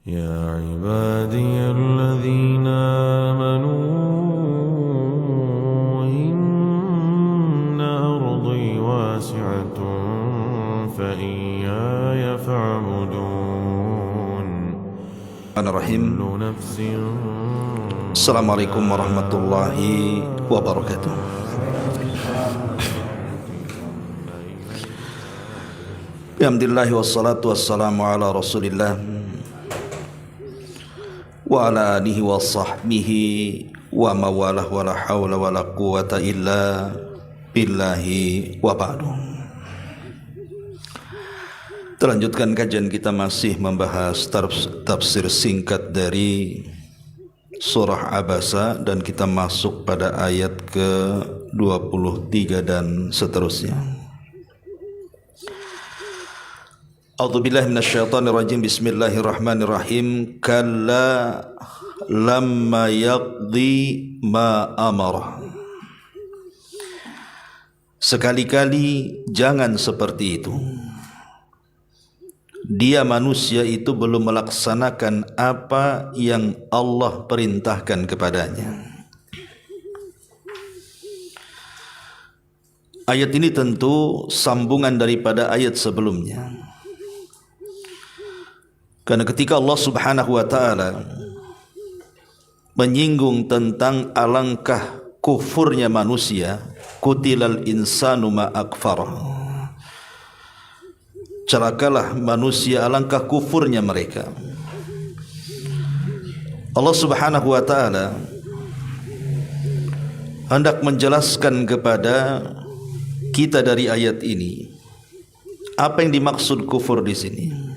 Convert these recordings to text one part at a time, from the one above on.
يا عبادي الذين آمنوا إن أرضي واسعة فإياي فاعبدون. Bismillahirrahmanirrahim. كل نفس Assalamualaikum warahmatullahi wabarakatuh. Alhamdulillah wassalatu wassalamu ala Rasulillah wa ala alihi wa sahbihi wa mawalah wa la hawla wa la quwata illa billahi wa ba'du. Terlanjutkan kajian kita masih membahas tafsir singkat dari surah Abasa, dan kita masuk pada ayat ke-23 dan seterusnya. A'udzubillahi minasyaitonirrajim. Bismillahirrahmanirrahim. Kalla lamma yaqdi ma amara. Sekali-kali jangan seperti itu. Dia manusia itu belum melaksanakan apa yang Allah perintahkan kepadanya. Ayat ini tentu sambungan daripada ayat sebelumnya. Karena ketika Allah Subhanahu wa taala menyinggung tentang alangkah kufurnya manusia, kutilal insanu ma akfarah. Celakalah manusia, alangkah kufurnya mereka. Allah Subhanahu wa taala hendak menjelaskan kepada kita dari ayat ini apa yang dimaksud kufur di sini.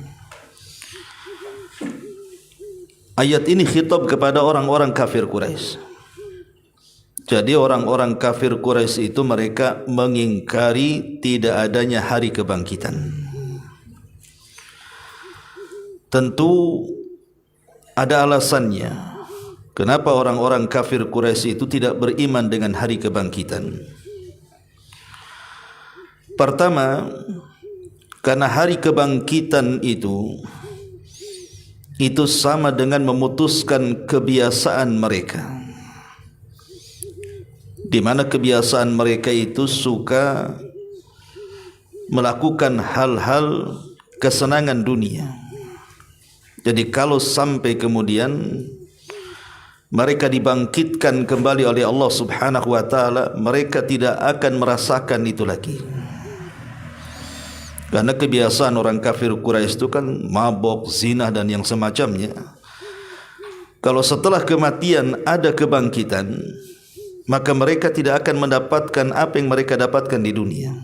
Ayat ini khitab kepada orang-orang kafir Quraisy. Jadi orang-orang kafir Quraisy itu mereka mengingkari tidak adanya hari kebangkitan. Tentu ada alasannya kenapa orang-orang kafir Quraisy itu tidak beriman dengan hari kebangkitan. Pertama, karena hari kebangkitan itu sama dengan memutuskan kebiasaan mereka, di mana kebiasaan mereka itu suka melakukan hal-hal kesenangan dunia. Jadi kalau sampai kemudian mereka dibangkitkan kembali oleh Allah Subhanahu wa taala, mereka tidak akan merasakan itu lagi. Karena kebiasaan orang kafir Quraisy itu kan mabok, zina dan yang semacamnya. Kalau setelah kematian ada kebangkitan, maka mereka tidak akan mendapatkan apa yang mereka dapatkan di dunia.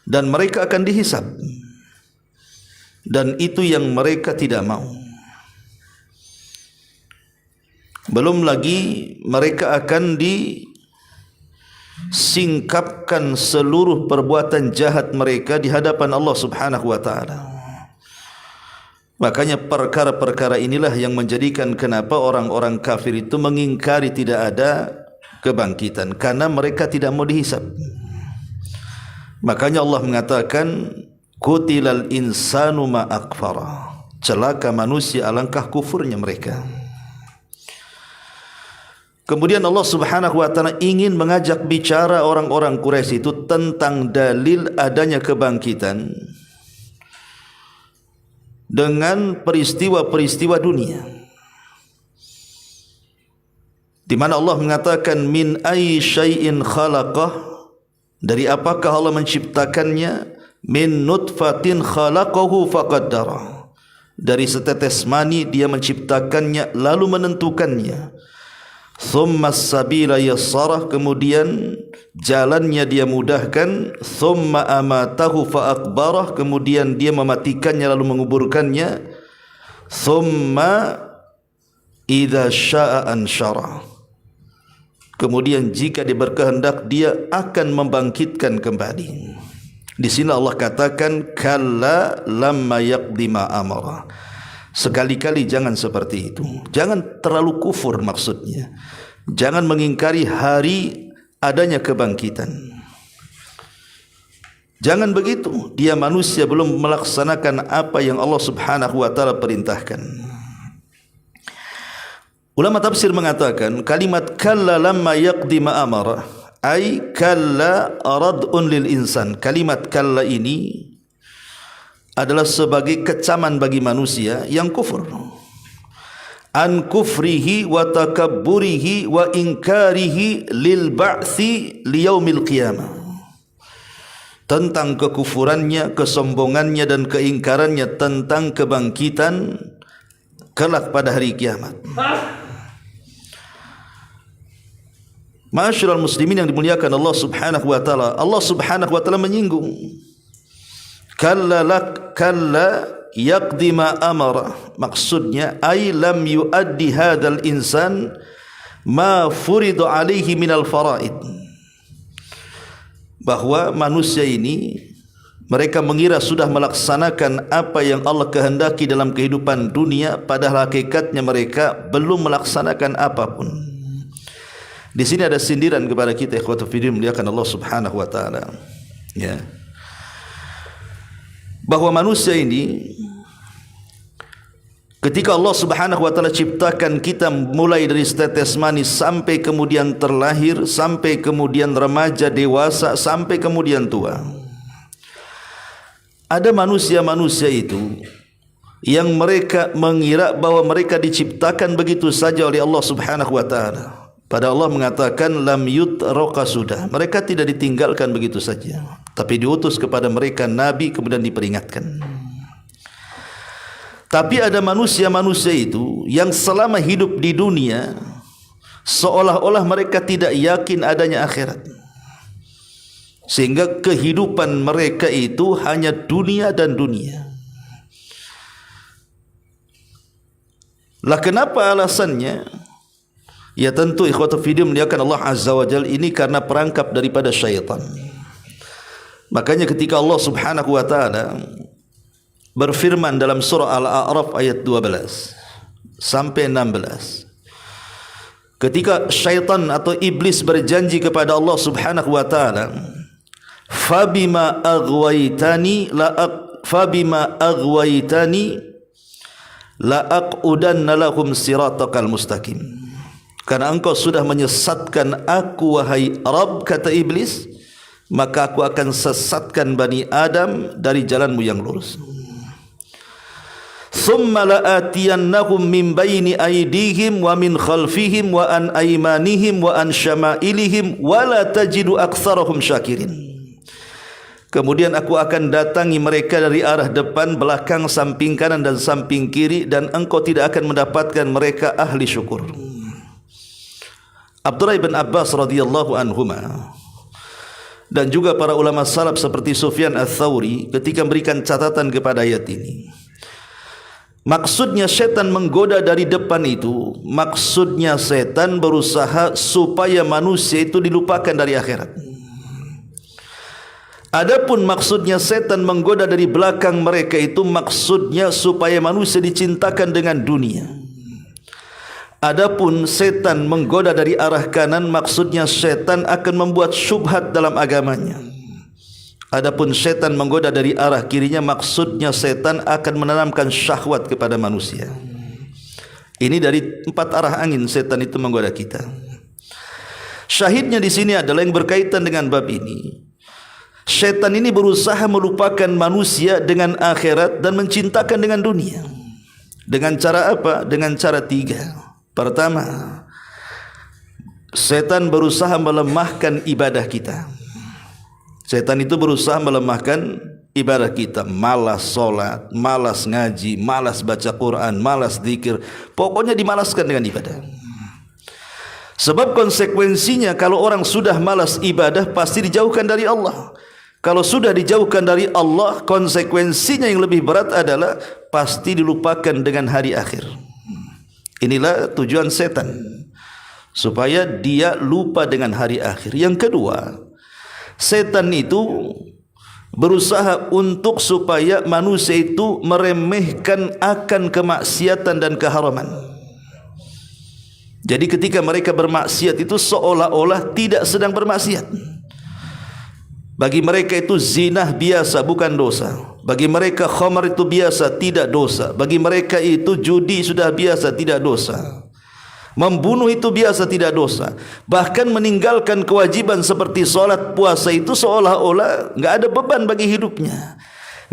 Dan mereka akan dihisab. Dan itu yang mereka tidak mau. Belum lagi mereka akan disingkapkan seluruh perbuatan jahat mereka di hadapan Allah Subhanahu wa taala. Makanya perkara-perkara inilah yang menjadikan kenapa orang-orang kafir itu mengingkari tidak ada kebangkitan, karena mereka tidak mau dihisab. Makanya Allah mengatakan kutilal insanu ma akfara. Celaka manusia, alangkah kufurnya mereka. Kemudian Allah Subhanahu wa taala ingin mengajak bicara orang-orang Quraisy itu tentang dalil adanya kebangkitan dengan peristiwa-peristiwa dunia, di mana Allah mengatakan min ayyi syai'in khalaqah, dari apakah Allah menciptakannya, min nutfatin khalaqahu faqaddara, dari setetes mani dia menciptakannya lalu menentukannya. Thumma as-sabila yassarah, kemudian jalannya dia mudahkan. Thumma amatahu faakbarah, kemudian dia mematikannya lalu menguburkannya. Thumma idza syaa ansyarah, kemudian jika dia berkehendak dia akan membangkitkan kembali. Di sini Allah katakan kalla lamma yaqdi ma amara. Sekali-kali jangan seperti itu. Jangan terlalu kufur, maksudnya jangan mengingkari hari adanya kebangkitan. Jangan begitu, dia manusia belum melaksanakan apa yang Allah Subhanahu wa taala perintahkan. Ulama tafsir mengatakan kalimat kalla lamma yaqdi ma amara ay kalla rad'un lil insan. Kalimat kalla ini adalah sebagai kecaman bagi manusia yang kufur. An kufrihi wa takabburihi wa inkarihi lil ba'thi liyaumil qiyamah. Tentang kekufurannya, kesombongannya dan keingkarannya tentang kebangkitan kelak pada hari kiamat. Ma'asyiral muslimin yang dimuliakan Allah Subhanahu wa taala, Allah Subhanahu wa taala menyinggung kalla yaqdi ma amara, maksudnya ay lam yuaddi hadzal insan ma furida alaihi minal faraid, bahwa manusia ini mereka mengira sudah melaksanakan apa yang Allah kehendaki dalam kehidupan dunia, padahal hakikatnya mereka belum melaksanakan apapun. Di sini ada sindiran kepada kita ikhwatul fillah muliakan Allah Subhanahu wa taala, ya, bahwa manusia ini ketika Allah Subhanahu wa taala ciptakan kita mulai dari tetes manis sampai kemudian terlahir, sampai kemudian remaja, dewasa, sampai kemudian tua, ada manusia-manusia itu yang mereka mengira bahwa mereka diciptakan begitu saja oleh Allah Subhanahu wa taala. Pada Allah mengatakan lam yutraka, sudah mereka tidak ditinggalkan begitu saja, tapi diutus kepada mereka nabi, kemudian diperingatkan. Tapi ada manusia-manusia itu yang selama hidup di dunia seolah-olah mereka tidak yakin adanya akhirat, sehingga kehidupan mereka itu hanya dunia dan dunia. Lah kenapa alasannya? Ya tentu ikhwatul fillah muliakan Allah Azza wa Jalla, ini karena perangkap daripada syaitan. Makanya ketika Allah Subhanahu wa taala berfirman dalam surah Al-A'raf ayat 12 sampai 16, ketika syaitan atau iblis berjanji kepada Allah Subhanahu wa taala, fabima aghwaytani la aqudanna lahum siratakal mustaqim. Karena engkau sudah menyesatkan aku wahai Rabb, kata iblis, maka aku akan sesatkan Bani Adam dari jalanmu yang lurus. Thumma la'atiyannahum min baini aydihim wa min khalfihim wa an aymanihim wa an syama'ilihim wa la tajidu aktsarahum syakirin. Kemudian aku akan datangi mereka dari arah depan, belakang, samping kanan dan samping kiri, dan engkau tidak akan mendapatkan mereka ahli syukur. Abdullah bin Abbas radhiyallahu anhuma dan juga para ulama salaf seperti Sufyan Ats-Tsauri ketika memberikan catatan kepada ayat ini, maksudnya setan menggoda dari depan itu, maksudnya setan berusaha supaya manusia itu dilupakan dari akhirat. Adapun maksudnya setan menggoda dari belakang mereka itu, maksudnya supaya manusia dicintakan dengan dunia. Adapun setan menggoda dari arah kanan, maksudnya setan akan membuat syubhat dalam agamanya. Adapun setan menggoda dari arah kirinya, maksudnya setan akan menanamkan syahwat kepada manusia. Ini dari 4 arah angin setan itu menggoda kita. Syahidnya di sini adalah yang berkaitan dengan bab ini. Setan ini berusaha melupakan manusia dengan akhirat dan mencintakan dengan dunia. Dengan cara apa? Dengan cara 3. Pertama, setan berusaha melemahkan ibadah kita. Setan itu berusaha melemahkan ibadah kita. Malas solat, malas ngaji, malas baca Quran, malas zikir, pokoknya dimalaskan dengan ibadah. Sebab konsekuensinya kalau orang sudah malas ibadah pasti dijauhkan dari Allah. Kalau sudah dijauhkan dari Allah, konsekuensinya yang lebih berat adalah pasti dilupakan dengan hari akhir. Inilah tujuan setan, supaya dia lupa dengan hari akhir. Yang kedua, setan itu berusaha untuk supaya manusia itu meremehkan akan kemaksiatan dan keharaman. Jadi ketika mereka bermaksiat itu seolah-olah tidak sedang bermaksiat. Bagi mereka itu zina biasa, bukan dosa. Bagi mereka khamar itu biasa, tidak dosa. Bagi mereka itu judi sudah biasa, tidak dosa. Membunuh itu biasa, tidak dosa. Bahkan meninggalkan kewajiban seperti solat, puasa itu seolah-olah enggak ada beban bagi hidupnya.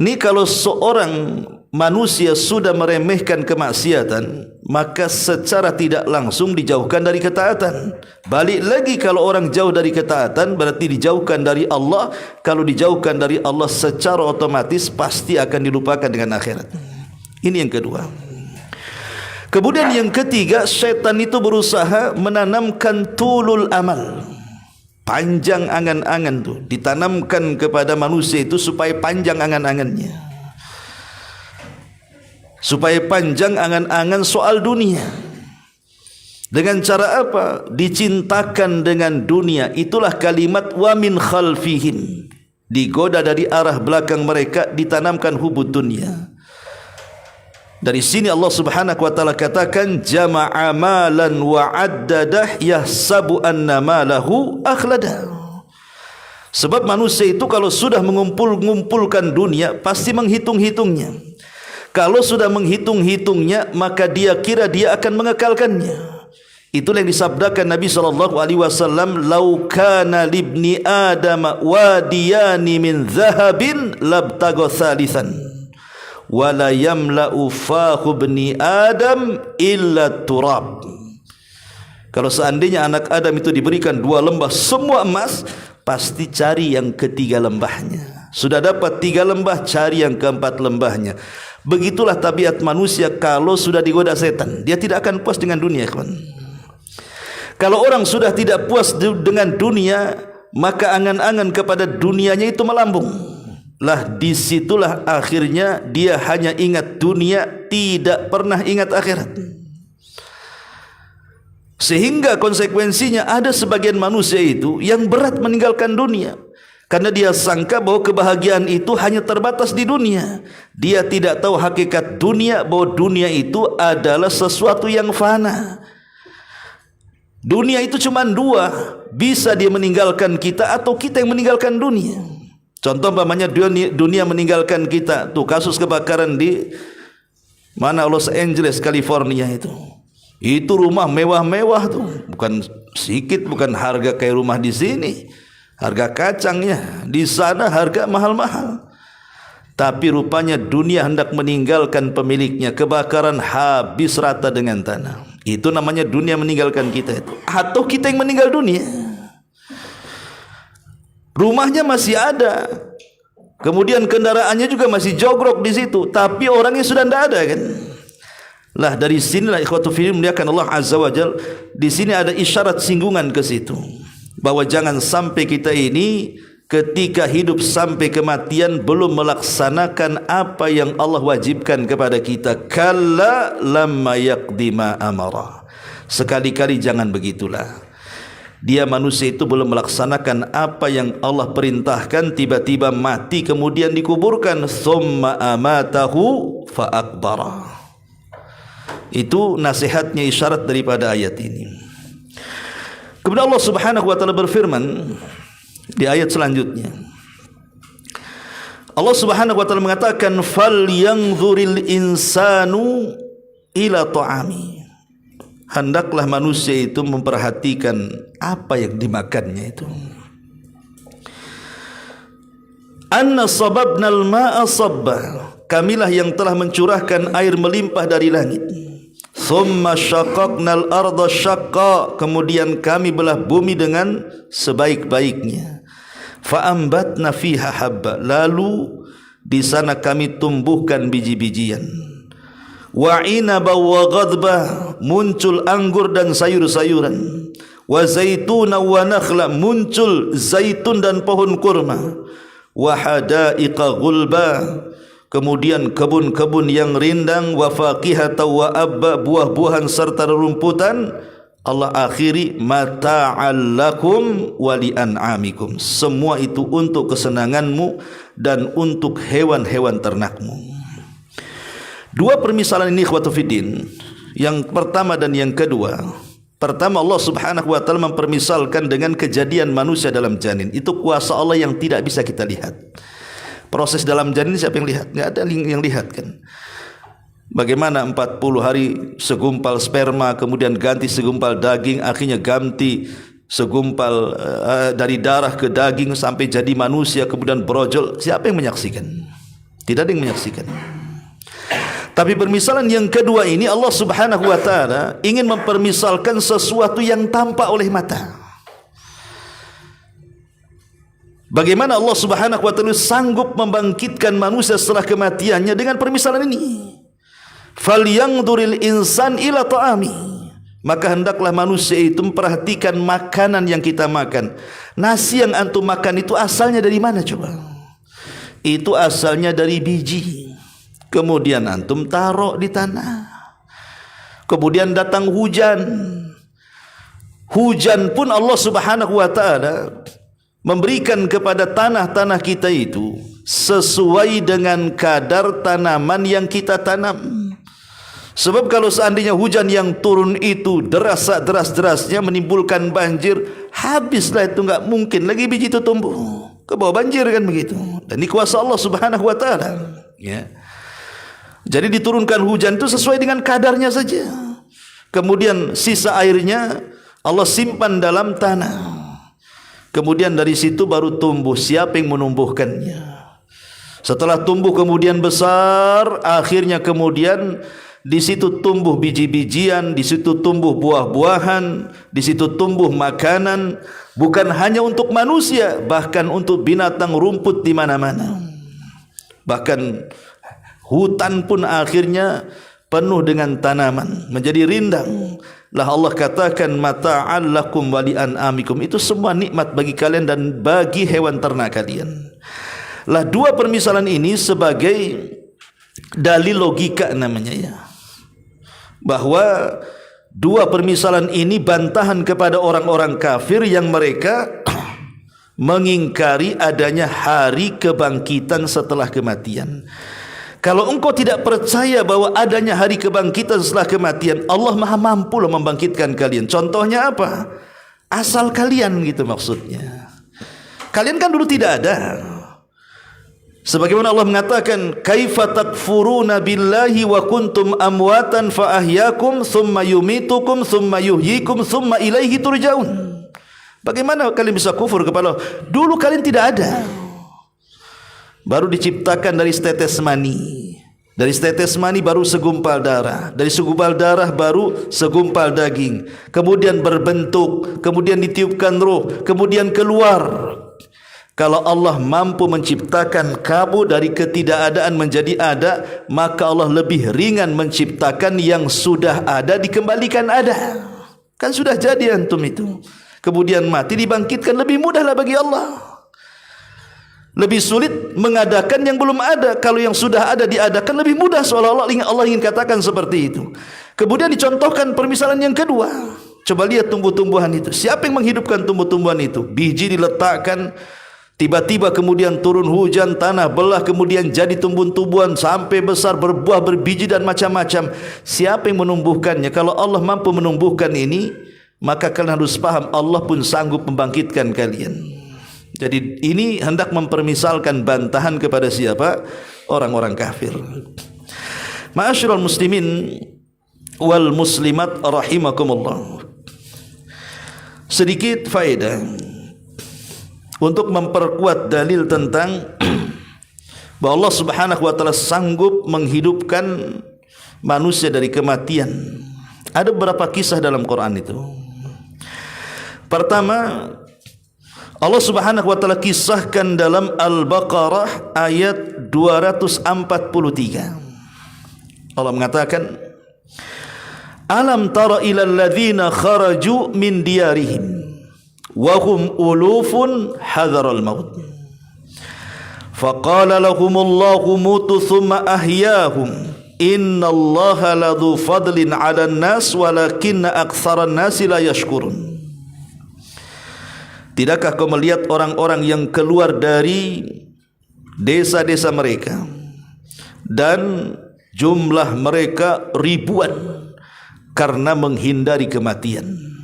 Ini kalau seorang manusia sudah meremehkan kemaksiatan, maka secara tidak langsung dijauhkan dari ketaatan. Balik lagi, kalau orang jauh dari ketaatan berarti dijauhkan dari Allah. Kalau dijauhkan dari Allah secara otomatis pasti akan dilupakan dengan akhirat. Ini yang kedua. Kemudian yang ketiga, syaitan itu berusaha menanamkan tulul amal, panjang angan-angan tu ditanamkan kepada manusia itu supaya panjang angan-angannya, supaya panjang angan-angan soal dunia. Dengan cara apa? Dicintakan dengan dunia. Itulah kalimat wa min khalfihim, digoda dari arah belakang mereka, ditanamkan hubud dunia. Dari sini Allah Subhanahu wa taala katakan jama'a malan wa addadah yahsabu anna malahu akhlada. Sebab manusia itu kalau sudah mengumpulkan dunia pasti menghitung-hitungnya. Kalau sudah menghitung-hitungnya maka dia kira dia akan mengekalkannya. Itulah yang disabdakan Nabi SAW, "Lau kana libni Adam wadiyani min zahabin labtagha thalithan. Wala yamla'u fahu bni Adam illa turab." Kalau seandainya anak Adam itu diberikan 2 lembah semua emas, pasti cari yang ketiga lembahnya. Sudah dapat 3 lembah, cari yang keempat lembahnya. Begitulah tabiat manusia kalau sudah digoda setan. Dia tidak akan puas dengan dunia, kawan. Kalau orang sudah tidak puas dengan dunia, maka angan-angan kepada dunianya itu melambung. Lah disitulah akhirnya dia hanya ingat dunia, tidak pernah ingat akhirat. Sehingga konsekuensinya ada sebagian manusia itu yang berat meninggalkan dunia, karena dia sangka bahwa kebahagiaan itu hanya terbatas di dunia. Dia tidak tahu hakikat dunia, bahwa dunia itu adalah sesuatu yang fana. Dunia itu cuma 2, bisa dia meninggalkan kita atau kita yang meninggalkan dunia. Contoh umpamanya dunia meninggalkan kita. Tuh kasus kebakaran di mana, Los Angeles, California itu. Itu rumah mewah-mewah tuh. Bukan sedikit, bukan harga kayak rumah di sini. Harga kacangnya. Di sana harga mahal-mahal. Tapi rupanya dunia hendak meninggalkan pemiliknya. Kebakaran habis rata dengan tanah. Itu namanya dunia meninggalkan kita itu. Atau kita yang meninggal dunia. Rumahnya masih ada, kemudian kendaraannya juga masih jogrok di situ, tapi orangnya sudah tidak ada, kan? Lah dari sinilah ikhwatu fillah muliakan Allah Azza wa Jalla, di sini ada isyarat singgungan ke situ, bahwa jangan sampai kita ini ketika hidup sampai kematian belum melaksanakan apa yang Allah wajibkan kepada kita. Kalla lamma yaqdi ma amara. Sekali-kali jangan begitulah. Dia manusia itu belum melaksanakan apa yang Allah perintahkan, tiba-tiba mati kemudian dikuburkan. Thumma amatahu fa akbara. Itu nasihatnya, isyarat daripada ayat ini. Kemudian Allah Subhanahu wa taala berfirman di ayat selanjutnya. Allah Subhanahu wa taala mengatakan fal yanzuril insanu ila ta'ami. Hendaklah manusia itu memperhatikan apa yang dimakannya itu. Anna sababnal ma'a sabba. Kamilah yang telah mencurahkan air melimpah dari langit. Thumma syaqaqnal arda syaqqa. Kemudian kami belah bumi dengan sebaik-baiknya. Fa ambatna fiha habba. Lalu di sana kami tumbuhkan biji-bijian. Wa inaba wa ghadba, muncul anggur dan sayur-sayuran. Wa zaituna wa nakhla, muncul zaitun dan pohon kurma. Wa hadaiqa ghulba, kemudian kebun-kebun yang rindang. Wa faqihata wa abba, buah-buahan serta rerumputan. Allah akhiri mata'al lakum wa li'an'amikum. Semua itu untuk kesenanganmu dan untuk hewan-hewan ternakmu. 2 permisalan ini ikhwatu fiddin, yang pertama dan yang kedua, Pertama, Allah Subhanahu wa taala mempermisalkan dengan kejadian manusia dalam janin. Itu kuasa Allah yang tidak bisa kita lihat. Proses dalam janin siapa yang lihat? Enggak ada yang lihat kan. Bagaimana 40 hari segumpal sperma, kemudian ganti segumpal daging, akhirnya ganti segumpal dari darah ke daging sampai jadi manusia, kemudian brojol. Siapa yang menyaksikan? Tidak ada yang menyaksikan. Tapi permisalan yang kedua ini, Allah Subhanahu wa taala ingin mempermisalkan sesuatu yang tampak oleh mata. Bagaimana Allah Subhanahu wa taala sanggup membangkitkan manusia setelah kematiannya dengan permisalan ini. Falyanzuril insan ila ta'ami. Maka hendaklah manusia itu memperhatikan makanan yang kita makan. Nasi yang antum makan itu asalnya dari mana coba? Itu asalnya dari biji. Kemudian antum taruh di tanah. Kemudian datang hujan. Hujan pun Allah Subhanahu wa taala memberikan kepada tanah-tanah kita itu sesuai dengan kadar tanaman yang kita tanam. Sebab kalau seandainya hujan yang turun itu deras-derasnya menimbulkan banjir, habislah itu, enggak mungkin lagi biji itu tumbuh. Ke bawah banjir kan begitu. Dan ini kuasa Allah Subhanahu wa taala, ya. Jadi diturunkan hujan itu sesuai dengan kadarnya saja. Kemudian sisa airnya Allah simpan dalam tanah. Kemudian dari situ baru tumbuh. Siapa yang menumbuhkannya? Setelah tumbuh kemudian besar, akhirnya kemudian di situ tumbuh biji-bijian, di situ tumbuh buah-buahan, di situ tumbuh makanan, bukan hanya untuk manusia, bahkan untuk binatang rumput di mana-mana. Bahkan hutan pun akhirnya penuh dengan tanaman, menjadi rindang. Lah Allah katakan mata'al lakum wa li'an'amikum. Itu semua nikmat bagi kalian dan bagi hewan ternak kalian. Lah dua permisalan ini sebagai dalil logika namanya, ya. Bahwa dua permisalan ini bantahan kepada orang-orang kafir yang mereka mengingkari adanya hari kebangkitan setelah kematian. Kalau engkau tidak percaya bahwa adanya hari kebangkitan setelah kematian, Allah Maha mampu loh membangkitkan kalian. Contohnya apa? Asal kalian gitu maksudnya. Kalian kan dulu tidak ada. Sebagaimana Allah mengatakan, kaifa takfuruna billahi wa kuntum amwatan fa ahyakum thumma yumitukum thumma yuhyikum thumma ilaihi turja'un. Bagaimana kalian bisa kufur kepada Allah? Dulu kalian tidak ada. Baru diciptakan dari setetes mani. Dari setetes mani baru segumpal darah. Dari segumpal darah baru segumpal daging. Kemudian berbentuk, kemudian ditiupkan roh, kemudian keluar. Kalau Allah mampu menciptakan kamu dari ketidakadaan menjadi ada, maka Allah lebih ringan menciptakan yang sudah ada dikembalikan ada. Kan sudah jadi antum itu. Kemudian mati dibangkitkan, lebih mudahlah bagi Allah. Lebih sulit mengadakan yang belum ada. Kalau yang sudah ada diadakan lebih mudah, seolah-olah Allah ingin katakan seperti itu. Kemudian dicontohkan permisalan yang kedua. Coba lihat tumbuh-tumbuhan itu. Siapa yang menghidupkan tumbuh-tumbuhan itu? Biji diletakkan, tiba-tiba kemudian turun hujan, tanah belah, kemudian jadi tumbuh-tumbuhan sampai besar, berbuah, berbiji dan macam-macam. Siapa yang menumbuhkannya? Kalau Allah mampu menumbuhkan ini, maka kalian harus paham Allah pun sanggup membangkitkan kalian. Jadi ini hendak mempermisalkan bantahan kepada siapa? Orang-orang kafir. Ma'asyiral muslimin wal muslimat rahimakumullah. Sedikit faedah untuk memperkuat dalil tentang bahwa Allah Subhanahu wa taala sanggup menghidupkan manusia dari kematian. Ada beberapa kisah dalam Quran itu. Pertama, Allah Subhanahu wa taala kisahkan dalam Al-Baqarah ayat 243. Allah mengatakan, alam tara ilal ladzina kharaju min diyarihim wa hum ulufun hadaral maut faqala lahumullahu mutu thumma ahyahum innallaha ladzu fadlin 'alan nas walakinna aktsaran nasi la yashkurun. Tidakkah kau melihat orang-orang yang keluar dari desa-desa mereka dan jumlah mereka ribuan, karena menghindari kematian.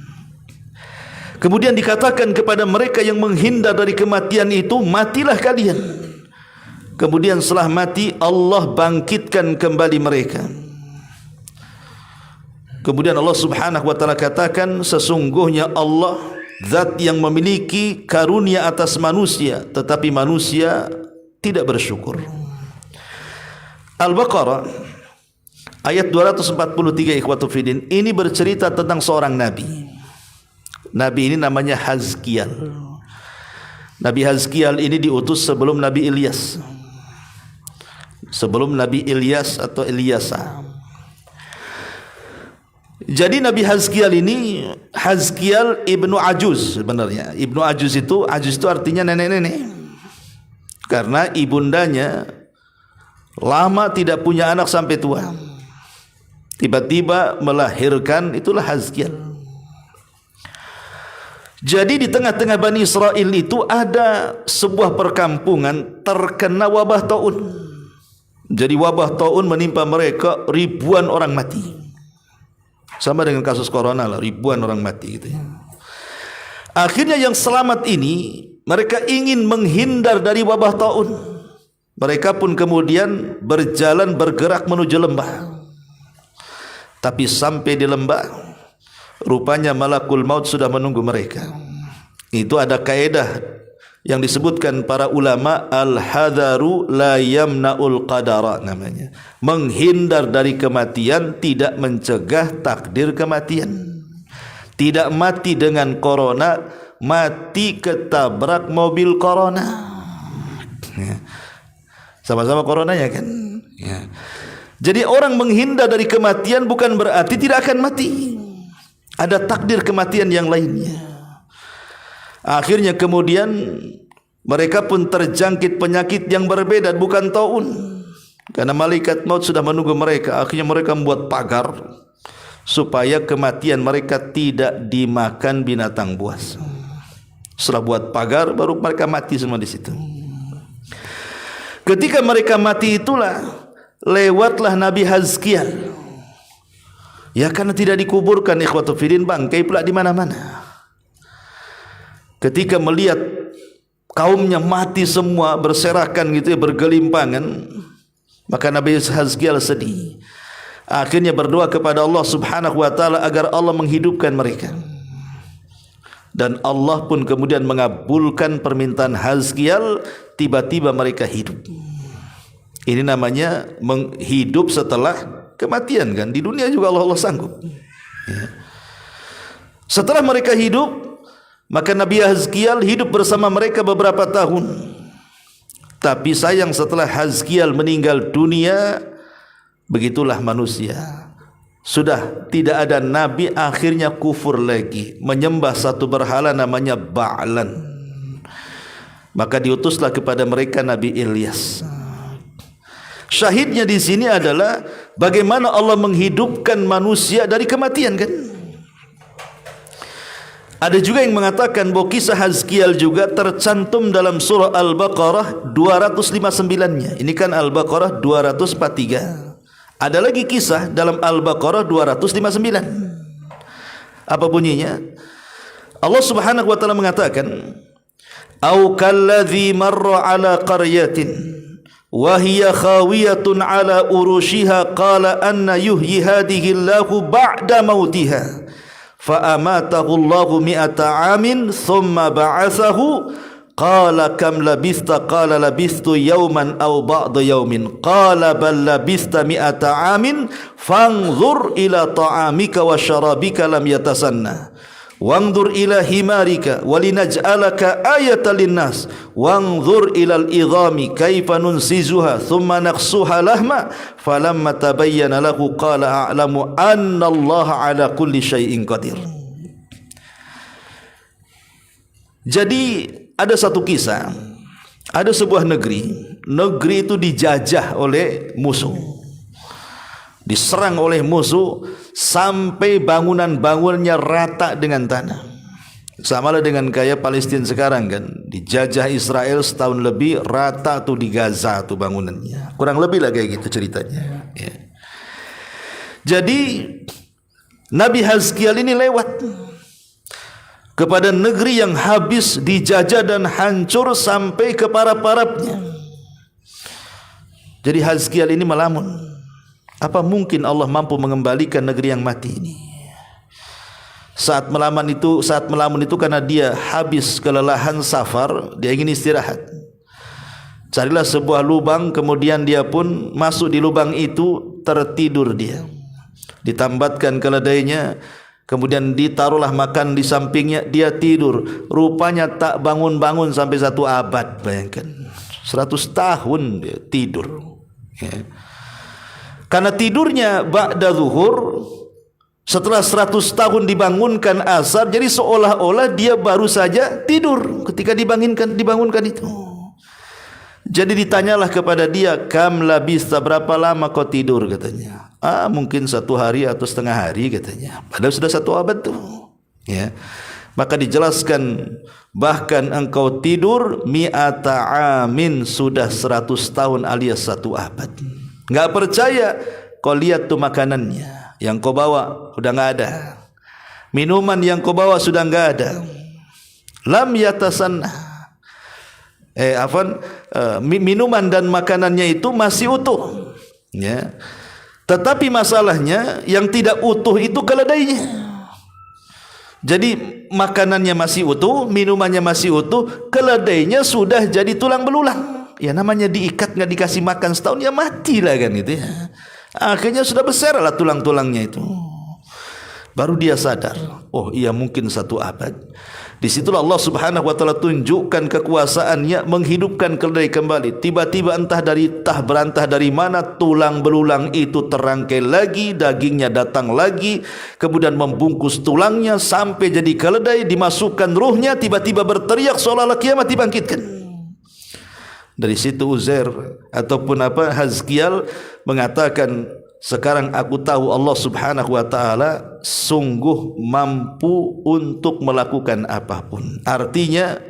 Kemudian dikatakan kepada mereka yang menghindar dari kematian itu, matilah kalian. Kemudian setelah mati Allah bangkitkan kembali mereka. Kemudian Allah Subhanahu wa taala katakan, sesungguhnya Allah zat yang memiliki karunia atas manusia, tetapi manusia tidak bersyukur. Al-Baqarah ayat 243 ikhwatu fiddin, ini bercerita tentang seorang nabi. Nabi ini namanya Hazkial. Nabi Hazkial ini diutus sebelum Nabi Ilyas. Sebelum Nabi Ilyas atau Ilyasa. Jadi Nabi Hazkial ini, Hazkial ibnu Ajuz sebenarnya. Ibnu Ajuz itu artinya nenek-nenek. Karena ibundanya lama tidak punya anak sampai tua. Tiba-tiba melahirkan, itulah Hazkial. Jadi di tengah-tengah Bani Israel itu ada sebuah perkampungan terkena wabah taun. Jadi wabah taun menimpa mereka, ribuan orang mati. Sama dengan kasus corona lah, ribuan orang mati gitu ya. Akhirnya yang selamat ini, mereka ingin menghindar dari wabah taun. Mereka pun kemudian berjalan bergerak menuju lembah. Tapi sampai di lembah, rupanya malakul maut sudah menunggu mereka. Itu ada kaedah yang disebutkan para ulama, al-hadaru la yamna'ul qadara namanya. Menghindar dari kematian tidak mencegah takdir kematian. Tidak mati dengan corona, mati ketabrak mobil corona. Sama-sama coronanya kan. Ya. Jadi orang menghindar dari kematian bukan berarti tidak akan mati. Ada takdir kematian yang lainnya. Akhirnya kemudian mereka pun terjangkit penyakit yang berbeda, bukan taun. Karena malaikat maut sudah menunggu mereka. Akhirnya mereka membuat pagar supaya kematian mereka tidak dimakan binatang buas. Setelah buat pagar, baru mereka mati semua di situ. Ketika mereka mati itulah lewatlah Nabi Hazkial. Ya, karena tidak dikuburkan ikhwatu fiddin, bangkai pula di mana-mana. Ketika melihat kaumnya mati semua berserakan gitu ya, bergelimpangan, maka Nabi Hazkial sedih. Akhirnya berdoa kepada Allah Subhanahu wa taala agar Allah menghidupkan mereka. Dan Allah pun kemudian mengabulkan permintaan Hazkial, tiba-tiba mereka hidup. Ini namanya hidup setelah kematian kan. Di dunia juga Allah sanggup. Ya. Setelah mereka hidup, maka Nabi Hazkial hidup bersama mereka beberapa tahun. Tapi sayang setelah Hazkial meninggal dunia, begitulah manusia. Sudah tidak ada nabi, akhirnya kufur lagi, menyembah satu berhala namanya Ba'lan. Maka diutuslah kepada mereka Nabi Ilyas. Syahidnya di sini adalah bagaimana Allah menghidupkan manusia dari kematian kan. Ada juga yang mengatakan bahwa kisah Hazkial juga tercantum dalam surah Al-Baqarah 259-nya. Ini kan Al-Baqarah 243. Ada lagi kisah dalam Al-Baqarah 259. Apa bunyinya? Allah Subhanahu wa taala mengatakan, "Au kalladzi marra 'ala qaryatin wa hiya khawiyatun 'ala urushiha qala anna yuhyi hadhihi Allahu ba'da mautiha fa amatahu Allahu mi'ata 'amin thumma ba'athahu qala kam labista qala labistu yawman aw ba'da yawmin qala bal labista mi'ata 'amin fanzur ila ta'amika wa syarabika lam yatasanna wanzur ila himarika walinaj'alaka ayatan linnas wanzur ila al-idhami kaifa nunsizuha thumma naqsuha lahma falamma tabayyana lahu qala a'lamu anna Allah ala kulli syai'in qadir." Jadi ada satu kisah, ada sebuah negeri itu dijajah oleh musuh, diserang oleh musuh sampai bangunan-bangunannya rata dengan tanah. Sama lah dengan kayak Palestina sekarang kan, dijajah Israel setahun lebih, rata tuh di Gaza tuh bangunannya, kurang lebih lah kayak gitu ceritanya ya. Jadi Nabi Hazkiel ini lewat kepada negeri yang habis dijajah dan hancur sampai ke para-parapnya. Jadi Hazkiel ini melamun, apa mungkin Allah mampu mengembalikan negeri yang mati ini? Saat melamun itu karena dia habis kelelahan safar, dia ingin istirahat. Carilah sebuah lubang, kemudian dia pun masuk di lubang itu, tertidur dia. Ditambatkan keledainya, kemudian ditaruhlah makan di sampingnya, dia tidur. Rupanya tak bangun-bangun sampai 1 abad. Bayangkan, 100 tahun dia tidur, ya. Karena tidurnya ba'da zuhur, setelah 100 tahun dibangunkan asar, jadi seolah-olah dia baru saja tidur ketika dibangunkan itu. Jadi ditanyalah kepada dia, kam labista, berapa lama kau tidur, katanya. Mungkin 1 hari atau setengah hari, katanya. Padahal sudah 1 abad tuh, ya. Maka dijelaskan, bahkan engkau tidur mi'ata amin, sudah 100 tahun alias 1 abad. Enggak percaya, kau lihat tuh makanannya yang kau bawa sudah enggak ada. Minuman yang kau bawa sudah enggak ada. Lam yatasanna. Minuman dan makanannya itu masih utuh, ya. Tetapi masalahnya yang tidak utuh itu keledainya. Jadi makanannya masih utuh, minumannya masih utuh, keledainya sudah jadi tulang belulang. Ya namanya diikat nggak dikasih makan setahun, ya matilah kan itu, ya. Akhirnya sudah besar lah tulang-tulangnya itu. Baru dia sadar, oh iya mungkin 1 abad. Disitulah Allah Subhanahu wa ta'ala tunjukkan kekuasaannya menghidupkan keledai kembali. Tiba-tiba entah berantah dari mana, tulang belulang itu terangkai lagi, dagingnya datang lagi, kemudian membungkus tulangnya sampai jadi keledai, dimasukkan ruhnya, tiba-tiba berteriak seolah-olah kiamat dibangkitkan. Dari situ Uzair ataupun Hazkiel mengatakan, sekarang aku tahu Allah Subhanahu wa ta'ala sungguh mampu untuk melakukan apapun. Artinya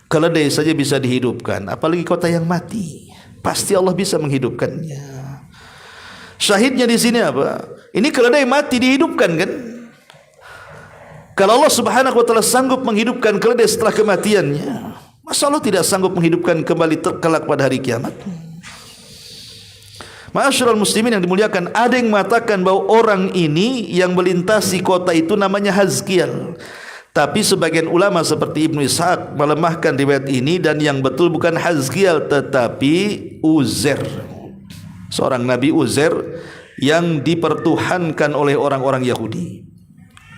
keledai saja bisa dihidupkan, apalagi kota yang mati. Pasti Allah bisa menghidupkannya. Syahidnya di sini apa? Ini keledai mati dihidupkan kan? Kalau Allah Subhanahu wa ta'ala sanggup menghidupkan keledai setelah kematiannya, masa Allah tidak sanggup menghidupkan kembali kelak pada hari kiamat? Ma'asyiral muslimin yang dimuliakan, ada yang mengatakan bahwa orang ini yang melintasi kota itu namanya Hazkiel. Tapi sebagian ulama seperti Ibnu Ishaq melemahkan riwayat ini, dan yang betul bukan Hazkiel tetapi Uzair. Seorang Nabi Uzair yang dipertuhankan oleh orang-orang Yahudi.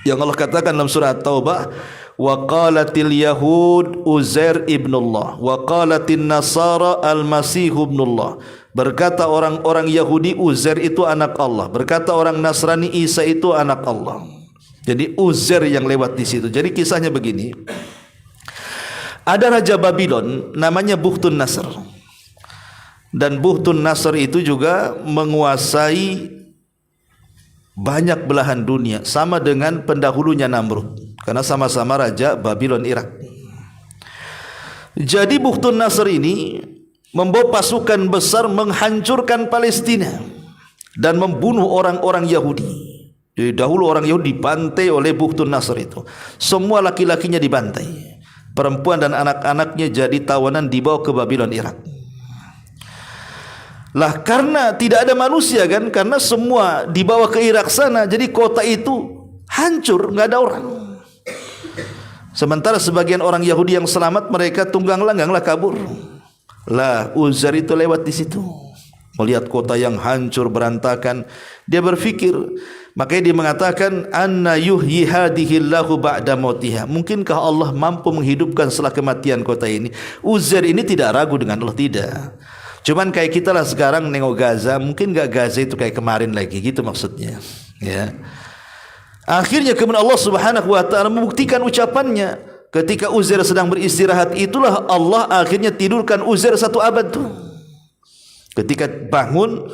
Yang Allah katakan dalam surah At-Taubah, wa qalatil yahud Uzair ibnullah wa qalatin nasara al-masih ibnullah. Berkata orang-orang Yahudi Uzair itu anak Allah, berkata orang Nasrani Isa itu anak Allah. Jadi Uzair yang lewat di situ. Jadi kisahnya begini. Ada raja Babylon namanya Bukhtun Nasr. Dan Bukhtun Nasr itu juga menguasai banyak belahan dunia, sama dengan pendahulunya Namrud, karena sama-sama raja Babylon Irak. Jadi Bukhtun Nasr ini membawa pasukan besar menghancurkan Palestina dan membunuh orang-orang Yahudi. Jadi dahulu orang Yahudi dibantai oleh Bukhtun Nasr itu. Semua laki-lakinya dibantai, perempuan dan anak-anaknya jadi tawanan dibawa ke Babylon Irak. Lah karena tidak ada manusia kan, karena semua dibawa ke Irak sana, jadi kota itu hancur, nggak ada orang. Sementara sebagian orang Yahudi yang selamat, mereka tunggang langganglah kabur. Lah Uzair itu lewat di situ, melihat kota yang hancur berantakan, dia berpikir, makanya dia mengatakan, anna yuhyi hadhillahu ba'da mautiha. Mungkinkah Allah mampu menghidupkan setelah kematian kota ini? Uzair ini tidak ragu dengan Allah, tidak. Cuman kayak kita lah sekarang nengok Gaza, mungkin gak Gaza itu kayak kemarin lagi, gitu maksudnya, ya. Akhirnya kemudian Allah Subhanahu wa ta'ala membuktikan ucapannya. Ketika Uzair sedang beristirahat, itulah Allah akhirnya tidurkan Uzair 1 abad tuh. Ketika bangun,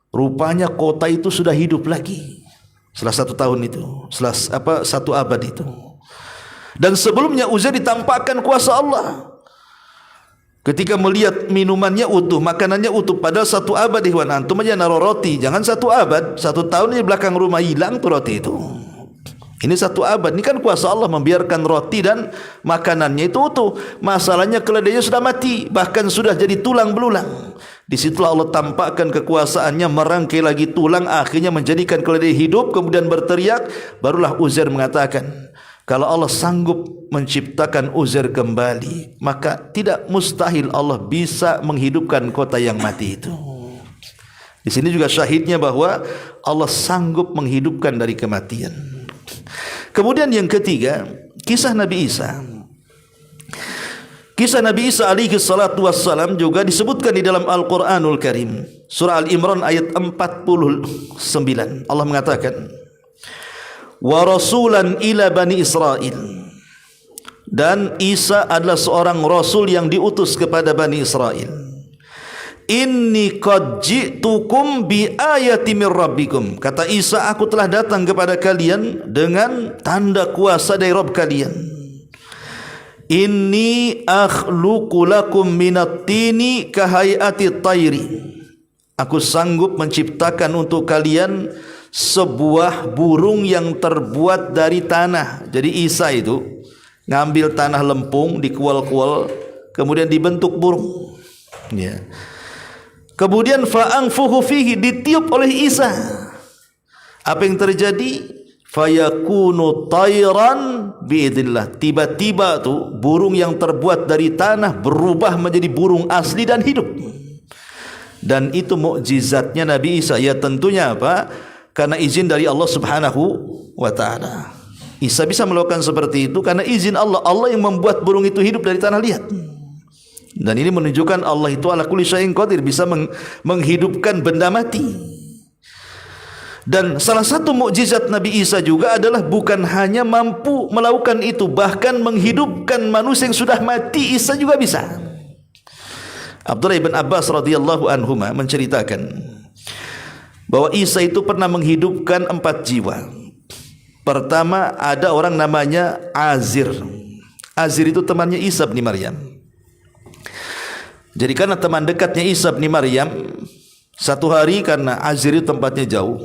rupanya kota itu sudah hidup lagi setelah 1 tahun itu, setelah 1 abad itu. Dan sebelumnya Uzair ditampakkan kuasa Allah. Ketika melihat minumannya utuh, makanannya utuh, padahal 1 abad ikhwan, antum aja naruh roti, jangan 1 abad, 1 tahun di belakang rumah hilang tuh roti itu. Ini 1 abad, ini kan kuasa Allah membiarkan roti dan makanannya itu utuh. Masalahnya keledainya sudah mati, bahkan sudah jadi tulang belulang. Disitulah Allah tampakkan kekuasaannya, merangkai lagi tulang, akhirnya menjadikan keledai hidup, kemudian berteriak. Barulah Uzair mengatakan, kalau Allah sanggup menciptakan Uzair kembali, maka tidak mustahil Allah bisa menghidupkan kota yang mati itu. Di sini juga syahidnya bahwa Allah sanggup menghidupkan dari kematian. Kemudian yang ketiga, kisah Nabi Isa. Kisah Nabi Isa alaihi salatu wassalam juga disebutkan di dalam Al-Quranul Karim. Surah Al-Imran ayat 49. Allah mengatakan, wa rasulan ila bani Israel. Dan Isa adalah seorang rasul yang diutus kepada Bani Israel. Inni qad ji'tukum bi ayati mir rabbikum. Kata Isa, aku telah datang kepada kalian dengan tanda kuasa dari Rabb kalian. Inni akhluqu lakum minat tini kahayati tayri. Aku sanggup menciptakan untuk kalian sebuah burung yang terbuat dari tanah. Jadi Isa itu ngambil tanah lempung, dikual-kual, kemudian dibentuk burung. Ya. Kemudian fa'anfuhu fihi, ditiup oleh Isa. Apa yang terjadi? Fayakunu tayran biidillah. Tiba-tiba tuh burung yang terbuat dari tanah berubah menjadi burung asli dan hidup. Dan itu mukjizatnya Nabi Isa. Ya tentunya apa? Karena izin dari Allah Subhanahu wa taala. Isa bisa melakukan seperti itu karena izin Allah. Allah yang membuat burung itu hidup dari tanah liat. Dan ini menunjukkan Allah itu ala kulli syai'in qadir, bisa menghidupkan benda mati. Dan salah satu mukjizat Nabi Isa juga adalah bukan hanya mampu melakukan itu, bahkan menghidupkan manusia yang sudah mati. Isa juga bisa. Abdullah bin Abbas radhiyallahu anhuma menceritakan bahwa Isa itu pernah menghidupkan 4 jiwa. Pertama, ada orang namanya Azir. Azir itu temannya Isa bin Maryam. Jadi karena teman dekatnya Isa bin Maryam, satu hari karena Azir itu tempatnya jauh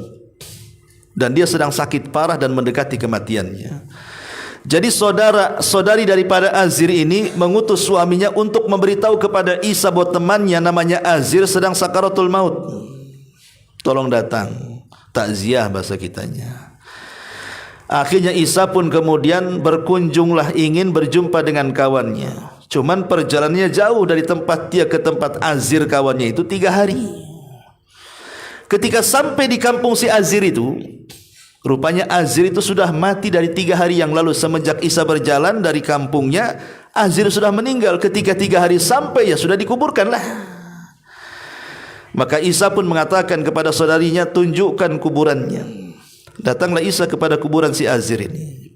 dan dia sedang sakit parah dan mendekati kematiannya. Jadi saudari daripada Azir ini mengutus suaminya untuk memberitahu kepada Isa bahwa temannya namanya Azir sedang sakaratul maut. Tolong datang, takziah bahasa kitanya. Akhirnya Isa pun kemudian berkunjunglah, ingin berjumpa dengan kawannya. Cuman perjalanannya jauh dari tempat dia ke tempat Azir kawannya itu 3 hari. Ketika sampai di kampung si Azir itu, rupanya Azir itu sudah mati dari 3 hari yang lalu. Semenjak Isa berjalan dari kampungnya, Azir sudah meninggal. Ketika 3 hari sampai, ya sudah dikuburkanlah. Maka Isa pun mengatakan kepada saudarinya, tunjukkan kuburannya. Datanglah Isa kepada kuburan si Azir ini.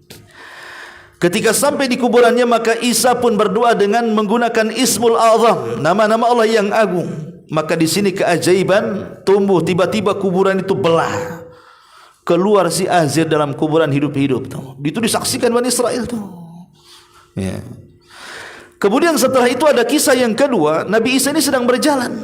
Ketika sampai di kuburannya, maka Isa pun berdoa dengan menggunakan Ismul Azam, nama-nama Allah yang agung. Maka di sini keajaiban tumbuh, tiba-tiba kuburan itu belah. Keluar si Azir dalam kuburan hidup-hidup tuh. Itu disaksikan Bani Israel tuh. Ya. Kemudian setelah itu ada kisah yang kedua, Nabi Isa ini sedang berjalan.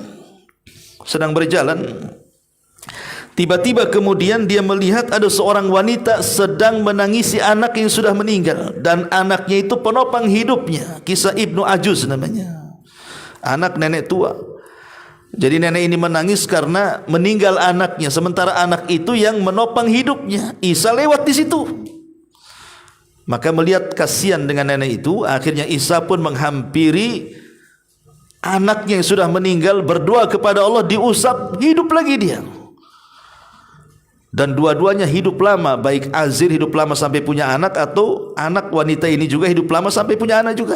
Tiba-tiba kemudian dia melihat ada seorang wanita sedang menangisi anak yang sudah meninggal, dan anaknya itu penopang hidupnya. Kisah Ibnu Ajuz namanya. Anak nenek tua. Jadi nenek ini menangis karena meninggal anaknya, sementara anak itu yang menopang hidupnya. Isa lewat di situ. Maka melihat kasihan dengan nenek itu, akhirnya Isa pun menghampiri anaknya yang sudah meninggal, berdoa kepada Allah, diusap, hidup lagi dia. Dan dua-duanya hidup lama, baik Azir hidup lama sampai punya anak, atau anak wanita ini juga hidup lama sampai punya anak juga.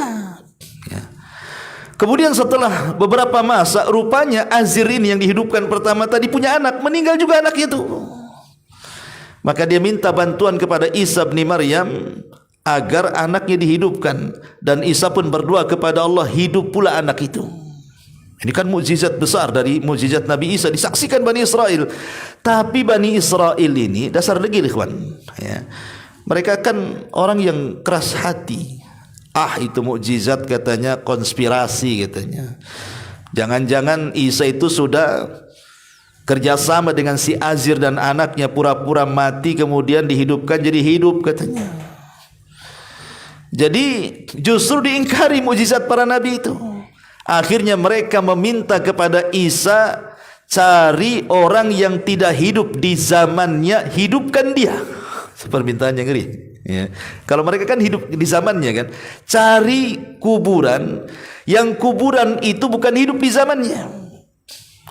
Ya. Kemudian setelah beberapa masa, rupanya Azir ini yang dihidupkan pertama tadi punya anak, meninggal juga anak itu. Maka dia minta bantuan kepada Isa bin Maryam agar anaknya dihidupkan, dan Isa pun berdoa kepada Allah, hidup pula anak itu. Ini kan mukjizat besar dari mukjizat Nabi Isa, disaksikan Bani Israel. Tapi Bani Israel ini dasar degil ikhwan, ya. Mereka kan orang yang keras hati, itu mukjizat katanya, konspirasi katanya. Jangan-jangan Isa itu sudah kerjasama dengan si Azir dan anaknya, pura-pura mati kemudian dihidupkan jadi hidup katanya. Jadi justru diingkari mukjizat para nabi itu. Akhirnya mereka meminta kepada Isa, cari orang yang tidak hidup di zamannya, hidupkan dia. Permintaan yang ngeri ya. Kalau mereka kan hidup di zamannya kan, cari kuburan yang kuburan itu bukan hidup di zamannya.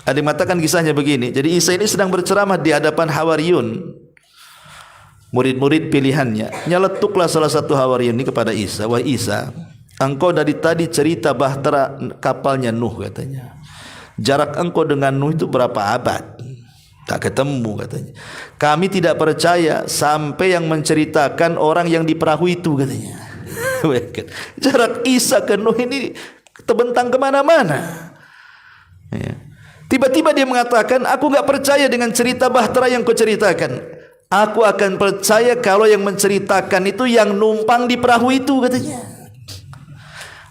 Ada yang mengatakan kisahnya begini. Jadi Isa ini sedang berceramah di hadapan Hawariyun, murid-murid pilihannya. Nyeletuklah salah satu Hawariyun ini kepada Isa, wahai Isa, engkau dari tadi cerita bahtera kapalnya Nuh katanya. Jarak engkau dengan Nuh itu berapa abad? Tak ketemu katanya. Kami tidak percaya sampai yang menceritakan orang yang di perahu itu katanya. Jarak Isa ke Nuh ini terbentang kemana-mana ya. Tiba-tiba dia mengatakan, aku gak percaya dengan cerita bahtera yang kau ceritakan. Aku akan percaya kalau yang menceritakan itu yang numpang di perahu itu katanya.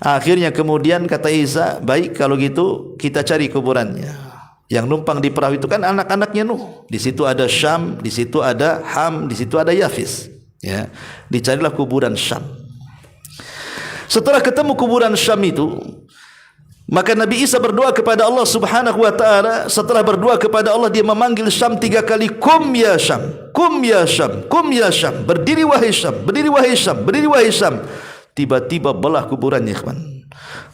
Akhirnya kemudian kata Isa, baik kalau gitu kita cari kuburannya. Yang numpang di perahu itu kan anak-anaknya Nuh. Di situ ada Syam, di situ ada Ham, di situ ada Yafis. Ya, dicarilah kuburan Syam. Setelah ketemu kuburan Syam itu, maka Nabi Isa berdoa kepada Allah Subhanahu wa taala. Setelah berdoa kepada Allah, dia memanggil Syam 3 kali, kum ya Syam, kum ya Syam, kum ya Syam. Berdiri wahai Syam, berdiri wahai Syam, berdiri wahai Syam. Tiba-tiba belah kuburannya, ikhwan.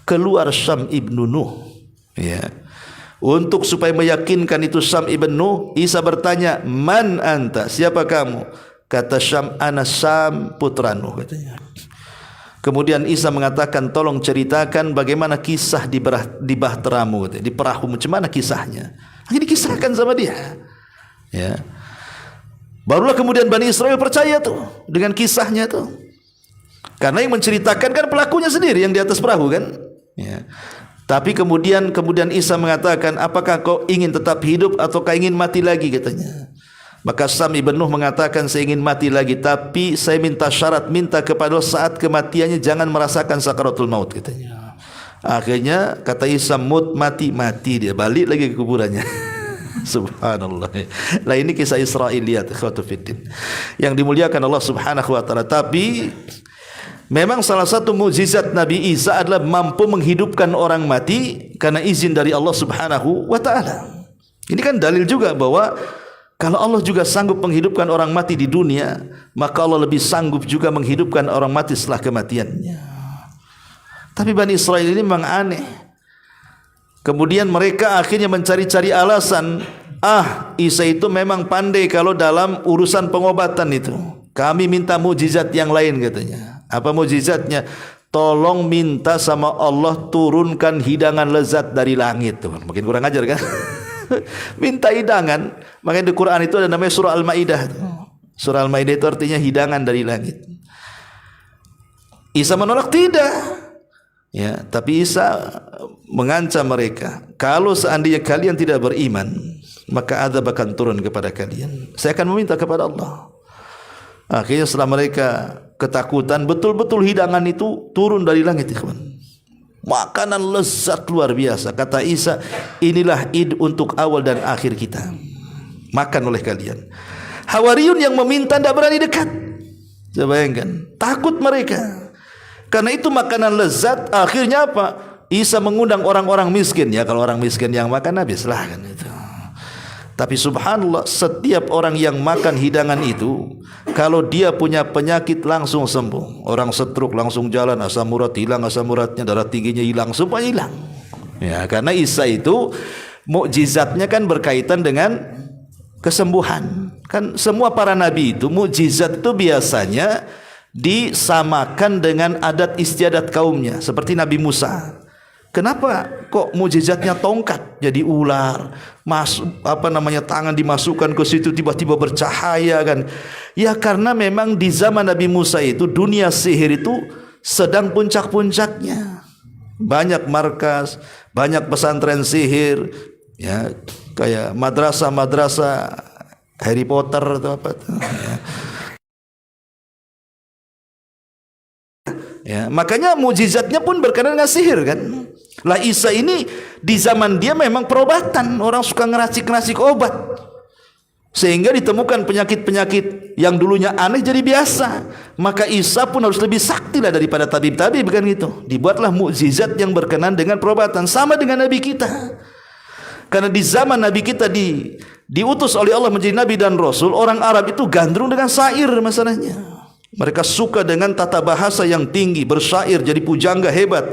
Keluar Syam ibnu Nuh. Ya. Untuk supaya meyakinkan itu Syam ibn Nuh, Isa bertanya, "Man anta? Siapa kamu?" Kata Syam, "Ana Syam putra Nuh," katanya. Kemudian Isa mengatakan, tolong ceritakan bagaimana kisah di bahteramu, di perahu, macam mana kisahnya. Akhirnya dikisahkan sama dia. Ya. Barulah kemudian Bani Israel percaya tuh dengan kisahnya tuh. Karena yang menceritakan kan pelakunya sendiri yang di atas perahu kan. Ya. Tapi kemudian Isa mengatakan, apakah kau ingin tetap hidup ataukah ingin mati lagi katanya. Maka Syam ibn Nuh mengatakan, saya ingin mati lagi, tapi saya minta syarat, minta kepada Allah saat kematiannya jangan merasakan sakaratul maut katanya. Akhirnya kata Isa, mati dia, balik lagi ke kuburannya. Subhanallah. Nah ini kisah Israiliyat yang dimuliakan Allah Subhanahu wa taala. Tapi memang salah satu mukjizat Nabi Isa adalah mampu menghidupkan orang mati karena izin dari Allah Subhanahu wa taala. Ini kan dalil juga bahwa kalau Allah juga sanggup menghidupkan orang mati di dunia, maka Allah lebih sanggup juga menghidupkan orang mati setelah kematiannya. Tapi Bani Israel ini memang aneh. Kemudian mereka akhirnya mencari-cari alasan. Isa itu memang pandai kalau dalam urusan pengobatan itu. Kami minta mukjizat yang lain katanya. Apa mukjizatnya? Tolong minta sama Allah turunkan hidangan lezat dari langit. Tuh, mungkin kurang ajar kan? Minta hidangan. Makanya di Quran itu ada namanya surah Al-Maidah. Surah Al-Maidah itu artinya hidangan dari langit. Isa menolak, tidak. Ya, tapi Isa mengancam mereka, kalau seandainya kalian tidak beriman, maka azab akan turun kepada kalian. Saya akan meminta kepada Allah. Akhirnya setelah mereka ketakutan, betul-betul hidangan itu turun dari langit, ikhwan. Makanan lezat luar biasa. Kata Isa, inilah id untuk awal dan akhir kita. Makan oleh kalian. Hawariyun yang meminta tidak berani dekat. Coba bayangkan, takut mereka. Karena itu makanan lezat. Akhirnya apa? Isa mengundang orang-orang miskin. Ya kalau orang miskin yang makan, habislah kan itu. Tapi subhanallah, setiap orang yang makan hidangan itu, kalau dia punya penyakit langsung sembuh. Orang stroke langsung jalan, asam urat hilang, asam uratnya, darah tingginya hilang, semua hilang. Ya, karena Isa itu mukjizatnya kan berkaitan dengan kesembuhan. Kan semua para nabi itu mukjizat itu biasanya disamakan dengan adat istiadat kaumnya, seperti Nabi Musa. Kenapa kok mukjizatnya tongkat jadi ular, tangan dimasukkan ke situ tiba-tiba bercahaya kan? Ya karena memang di zaman Nabi Musa itu dunia sihir itu sedang puncak-puncaknya. Banyak markas, banyak pesantren sihir, ya kayak madrasah Harry Potter atau apa. Ya, makanya mukjizatnya pun berkenaan dengan sihir kan. Lah Isa ini di zaman dia memang perobatan, orang suka ngeracik-ngeracik obat. Sehingga ditemukan penyakit-penyakit yang dulunya aneh jadi biasa. Maka Isa pun harus lebih sakti lah daripada tabib-tabib kan gitu. Dibuatlah mukjizat yang berkenaan dengan perobatan, sama dengan Nabi kita. Karena di zaman Nabi kita diutus oleh Allah menjadi Nabi dan Rasul, orang Arab itu gandrung dengan syair masalahnya. Mereka suka dengan tata bahasa yang tinggi, bersyair, jadi pujangga hebat.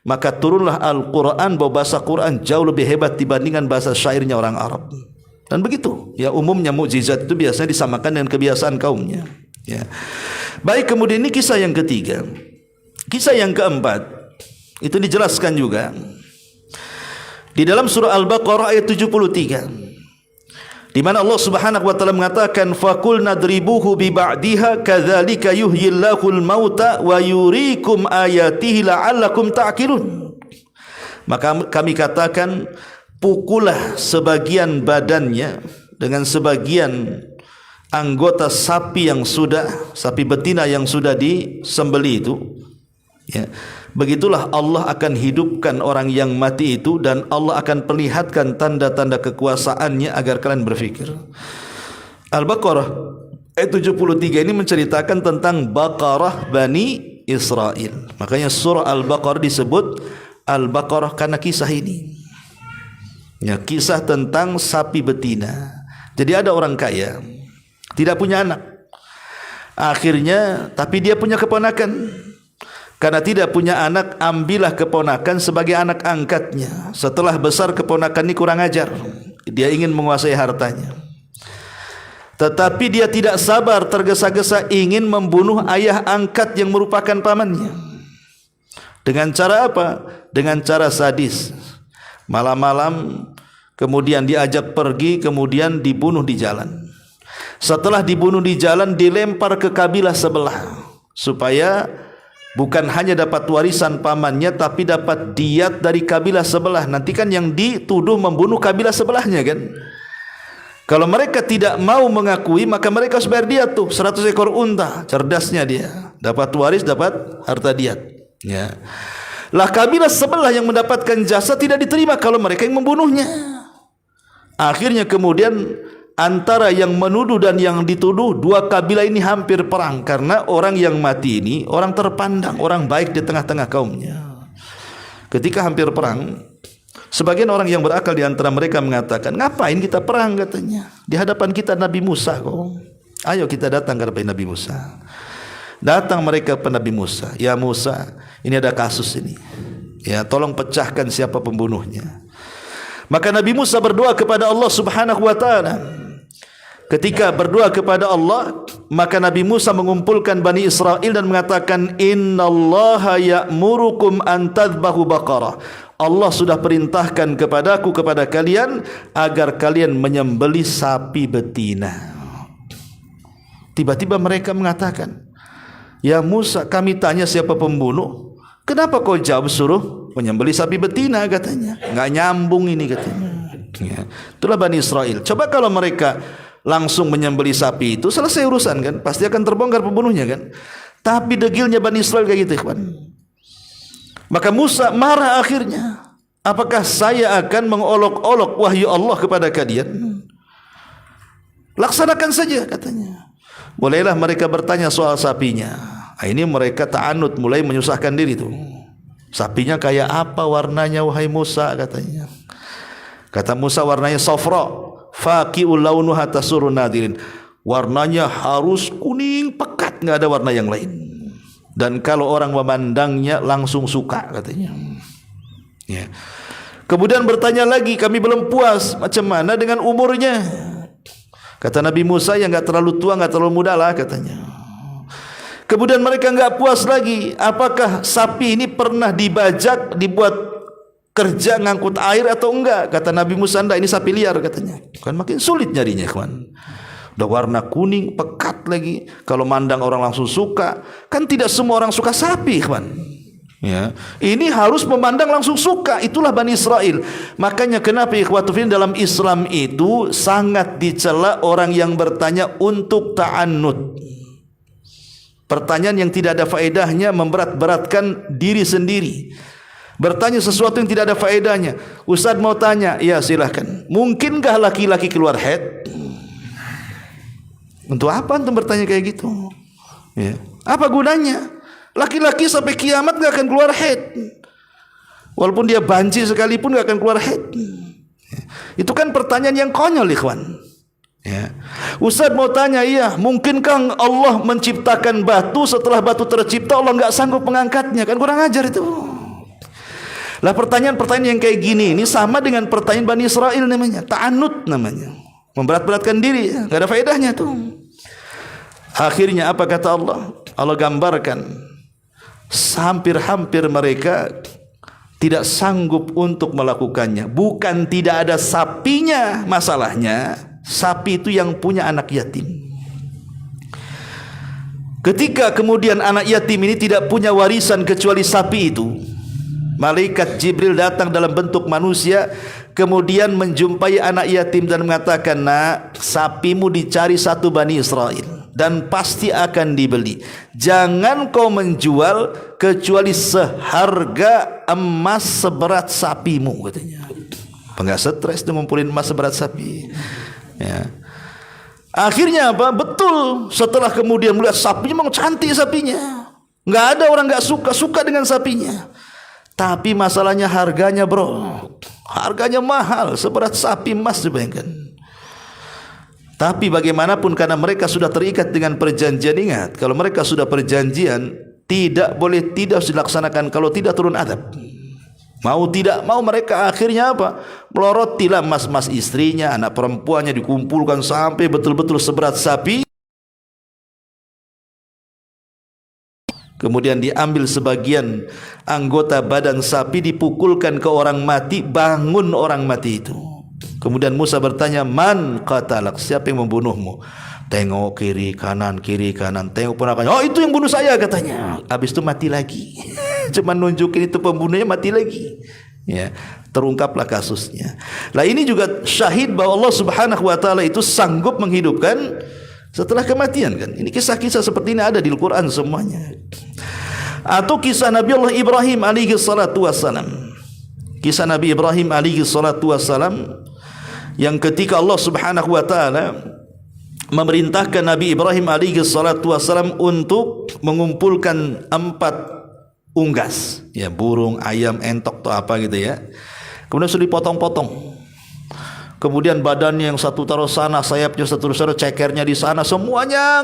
Maka turunlah Al-Quran, bahwa bahasa Quran jauh lebih hebat dibandingkan bahasa syairnya orang Arab. Dan begitu, ya umumnya mukjizat itu biasanya disamakan dengan kebiasaan kaumnya. Ya. Baik, kemudian ini kisah yang ketiga. Kisah yang keempat, itu dijelaskan juga di dalam surah Al-Baqarah ayat 73. Di mana Allah Subhanahu wa taala mengatakan faqul nadribuhu bi ba'diha kadzalika yuhyillahul mauta wa yuriikum ayatihi la'allakum ta'qilun. Maka kami katakan pukullah sebagian badannya dengan sebagian anggota sapi betina yang sudah disembelih itu. Ya. Begitulah Allah akan hidupkan orang yang mati itu, dan Allah akan perlihatkan tanda-tanda kekuasaannya agar kalian berfikir. Al-Baqarah ayat 73 ini menceritakan tentang Baqarah Bani Israel. Makanya surah Al-Baqarah disebut Al-Baqarah karena kisah ini. Ya, kisah tentang sapi betina. Jadi ada orang kaya, tidak punya anak. Akhirnya, tapi dia punya keponakan. Karena tidak punya anak, ambillah keponakan sebagai anak angkatnya. Setelah besar keponakan ini kurang ajar, dia ingin menguasai hartanya. Tetapi dia tidak sabar, tergesa-gesa ingin membunuh ayah angkat yang merupakan pamannya. Dengan cara apa? Dengan cara sadis. Malam-malam kemudian diajak pergi, kemudian dibunuh di jalan. Setelah dibunuh di jalan, dilempar ke kabilah sebelah, supaya bukan hanya dapat warisan pamannya, tapi dapat diat dari kabilah sebelah. Nanti kan yang dituduh membunuh kabilah sebelahnya kan. Kalau mereka tidak mau mengakui, maka mereka harus bayar diat tuh 100 ekor unta. Cerdasnya dia, dapat waris, dapat harta diat. Ya. Lah kabilah sebelah yang mendapatkan jasa tidak diterima kalau mereka yang membunuhnya. Akhirnya kemudian antara yang menuduh dan yang dituduh, dua kabilah ini hampir perang. Karena orang yang mati ini orang terpandang, orang baik di tengah-tengah kaumnya. Ketika hampir perang, sebagian orang yang berakal di antara mereka mengatakan, ngapain kita perang katanya, di hadapan kita Nabi Musa kok. Ayo kita datang ke hadapan Nabi Musa. Datang mereka ke Nabi Musa, ya Musa, ini ada kasus ini, ya tolong pecahkan siapa pembunuhnya. Maka Nabi Musa berdoa kepada Allah Subhanahu wa taala. Ketika berdoa kepada Allah, maka Nabi Musa mengumpulkan Bani Israel dan mengatakan, innallaha ya'murukum an tadhbahu baqarah. Allah sudah perintahkan kepadaku, kepada kalian, agar kalian menyembelih sapi betina. Tiba-tiba mereka mengatakan, ya Musa, kami tanya siapa pembunuh, kenapa kau jawab suruh menyembelih sapi betina katanya? Nggak nyambung ini katanya. Ya. Itulah Bani Israel. Coba kalau mereka langsung menyembelih sapi itu, selesai urusan kan, pasti akan terbongkar pembunuhnya kan. Tapi degilnya Bani Israel kayak gitu kan. Maka Musa marah akhirnya. Apakah saya akan mengolok-olok wahyu Allah kepada kalian? Laksanakan saja katanya. Mulailah mereka bertanya soal sapinya. Nah, ini mereka ta'anud, mulai menyusahkan diri tuh. Sapinya kayak apa warnanya wahai Musa katanya. Kata Musa, warnanya safra, faqi'ul launuha tasurun nadirin. Warnanya harus kuning pekat, enggak ada warna yang lain. Dan kalau orang memandangnya langsung suka katanya. Ya. Kemudian bertanya lagi, kami belum puas, macam mana dengan umurnya? Kata Nabi Musa, yang enggak terlalu tua, enggak terlalu muda lah katanya. Kemudian mereka enggak puas lagi, apakah sapi ini pernah dibajak, dibuat kerja ngangkut air atau enggak? Kata Nabi Musa, enggak, ini sapi liar katanya. Kan makin sulit nyarinya kawan. Udah warna kuning pekat lagi, kalau mandang orang langsung suka. Kan tidak semua orang suka sapi kawan. Ya, ini harus memandang langsung suka. Itulah Bani Israel. Makanya kenapa ikhwatufin dalam Islam itu sangat dicela orang yang bertanya untuk ta'annud. Pertanyaan yang tidak ada faedahnya, memberat-beratkan diri sendiri. Bertanya sesuatu yang tidak ada faedahnya. Ustaz mau tanya, ya silahkan. Mungkinkah laki-laki keluar haid? Untuk apa antum bertanya kayak gitu? Ya. Apa gunanya? Laki-laki sampai kiamat gak akan keluar haid. Walaupun dia banci sekalipun gak akan keluar haid. Itu kan pertanyaan yang konyol, ikhwan. Ya. Ustaz mau tanya, iya, mungkinkah Allah menciptakan batu, setelah batu tercipta Allah nggak sanggup mengangkatnya? Kan kurang ajar itu. Lah pertanyaan-pertanyaan yang kayak gini ini sama dengan pertanyaan Bani Israel namanya, ta'anut namanya, memberat-beratkan diri, nggak ada faedahnya tuh. Akhirnya apa kata Allah? Allah gambarkan hampir-hampir mereka tidak sanggup untuk melakukannya. Bukan tidak ada sapinya, masalahnya sapi itu yang punya anak yatim. Ketika kemudian anak yatim ini tidak punya warisan kecuali sapi itu, malaikat Jibril datang dalam bentuk manusia, kemudian menjumpai anak yatim dan mengatakan, nak, sapimu dicari satu Bani Israel dan pasti akan dibeli. Jangan kau menjual kecuali seharga emas seberat sapimu, katanya. Enggak stres tuh ngumpulin emas seberat sapi. Ya. Akhirnya apa? Betul. Setelah kemudian melihat sapinya, memang cantik sapinya. Nggak ada orang nggak suka dengan sapinya. Tapi masalahnya harganya, bro. Harganya mahal, seberat sapi emas, dibayangkan. Tapi bagaimanapun karena mereka sudah terikat dengan perjanjian, ingat, kalau mereka sudah perjanjian, tidak boleh tidak dilaksanakan, kalau tidak turun adab. Mau tidak mau mereka akhirnya apa? Melorotilah mas-mas istrinya, anak perempuannya dikumpulkan sampai betul-betul seberat sapi. Kemudian diambil sebagian anggota badan sapi, dipukulkan ke orang mati, bangun orang mati itu. Kemudian Musa bertanya, man qatalak, siapa yang membunuhmu? Tengok kiri kanan, tengok ponakannya, oh itu yang bunuh saya, katanya. Habis itu mati lagi. Cuma nunjukin itu pembunuhnya, mati lagi. Ya, terungkaplah kasusnya. Lah ini juga syahid bahwa Allah Subhanahu wa taala itu sanggup menghidupkan setelah kematian, kan. Ini kisah-kisah seperti ini ada di Al-Qur'an semuanya. Atau kisah Nabi Allah Ibrahim alaihi salatu wassalam. Kisah Nabi Ibrahim alaihi salatu wassalam yang ketika Allah Subhanahu wa taala memerintahkan Nabi Ibrahim alaihi salatu wassalam untuk mengumpulkan 4 unggas, ya, burung, ayam, entok atau apa gitu ya. Kemudian sudah dipotong-potong. Kemudian badannya yang satu taruh sana, sayapnya satu taruh, cekernya di sana, semuanya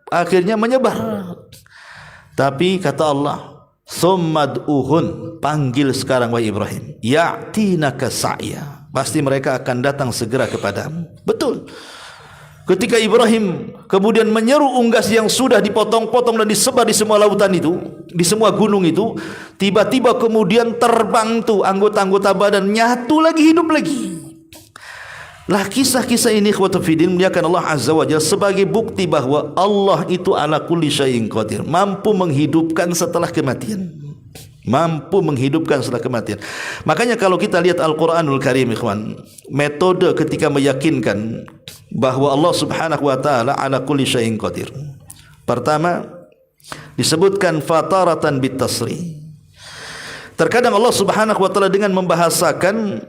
akhirnya menyebar. Tapi kata Allah, "Tsummad'uhun", panggil sekarang wahai Ibrahim, "Ya'tinaka sa'ya", pasti mereka akan datang segera kepadamu. Betul. Ketika Ibrahim kemudian menyeru unggas yang sudah dipotong-potong dan disebar di semua lautan itu, di semua gunung itu, tiba-tiba kemudian terbang tuh anggota-anggota badan, nyatu lagi, hidup lagi. Lah kisah-kisah ini ikhwatu fiddin muliakan Allah Azza wa Jalla sebagai bukti bahwa Allah itu ala kulli syai'in qadir, mampu menghidupkan setelah kematian. Mampu menghidupkan setelah kematian. Makanya kalau kita lihat Al-Qur'anul Karim, ikhwan, metode ketika meyakinkan bahwa Allah Subhanahu wa taala ala kulli syai'in qadir. Pertama, disebutkan fataratan bitasri. Terkadang Allah Subhanahu wa taala dengan membahasakan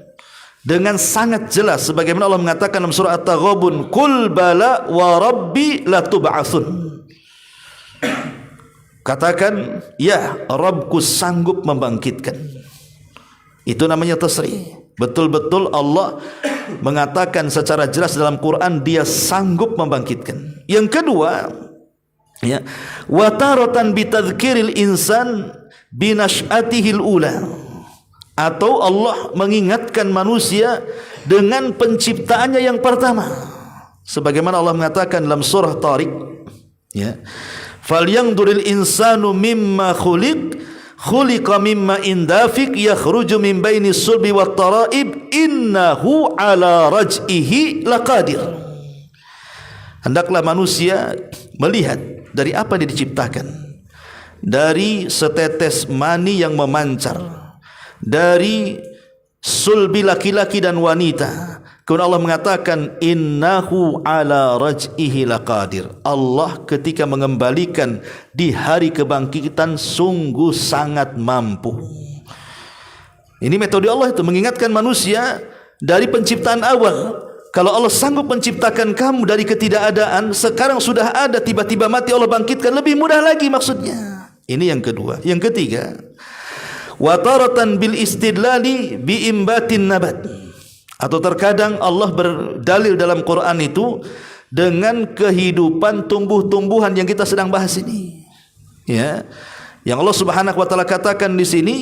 dengan sangat jelas sebagaimana Allah mengatakan dalam surah At-Taghabun, "Qul bala wa rabbi latub'atsun." Katakan, ya, Rabbku sanggup membangkitkan. Itu namanya tasri. Betul-betul Allah mengatakan secara jelas dalam Quran dia sanggup membangkitkan. Yang kedua, ya, wa taratan bitadhkiril insan binash'atihil ula. Atau Allah mengingatkan manusia dengan penciptaannya yang pertama. Sebagaimana Allah mengatakan dalam surah Tariq, ya, "Falyanzuril insanu mimma khuliqa mimma indafik yakhruju min bainis sulbi wat tara'ib innahu ala raj'ihi laqadir." Hendaklah manusia melihat dari apa dia diciptakan. Dari setetes mani yang memancar, dari sulbi laki-laki dan wanita, Kemudian Allah mengatakan innahu ala raj'ihi laqadir. Allah ketika mengembalikan di hari kebangkitan sungguh sangat mampu. Ini metode Allah itu mengingatkan manusia dari penciptaan awal. Kalau Allah sanggup menciptakan kamu dari ketidakadaan, sekarang sudah ada, tiba-tiba mati Allah bangkitkan, lebih mudah lagi maksudnya. Ini yang kedua. Yang ketiga, wa taratan bil istidlali bi imbatin nabat. Atau terkadang Allah berdalil dalam Quran itu dengan kehidupan tumbuh-tumbuhan yang kita sedang bahas ini. Ya. Yang Allah Subhanahu wa taala katakan di sini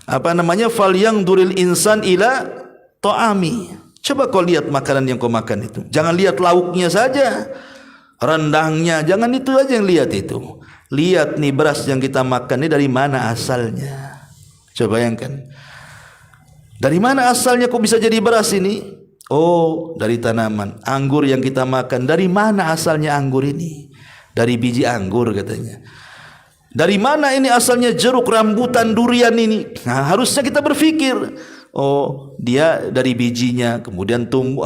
falyanzuril insan ila ta'ami. Coba kau lihat makanan yang kau makan itu. Jangan lihat lauknya saja, rendangnya, jangan itu aja yang lihat itu. Lihat nih beras yang kita makan ini dari mana asalnya. Coba bayangkan. Dari mana asalnya kok bisa jadi beras ini? Oh, dari tanaman. Anggur yang kita makan, dari mana asalnya anggur ini? Dari biji anggur katanya. Dari mana ini asalnya jeruk, rambutan, durian ini? Nah, harusnya kita berpikir, oh, dia dari bijinya, kemudian tumbuh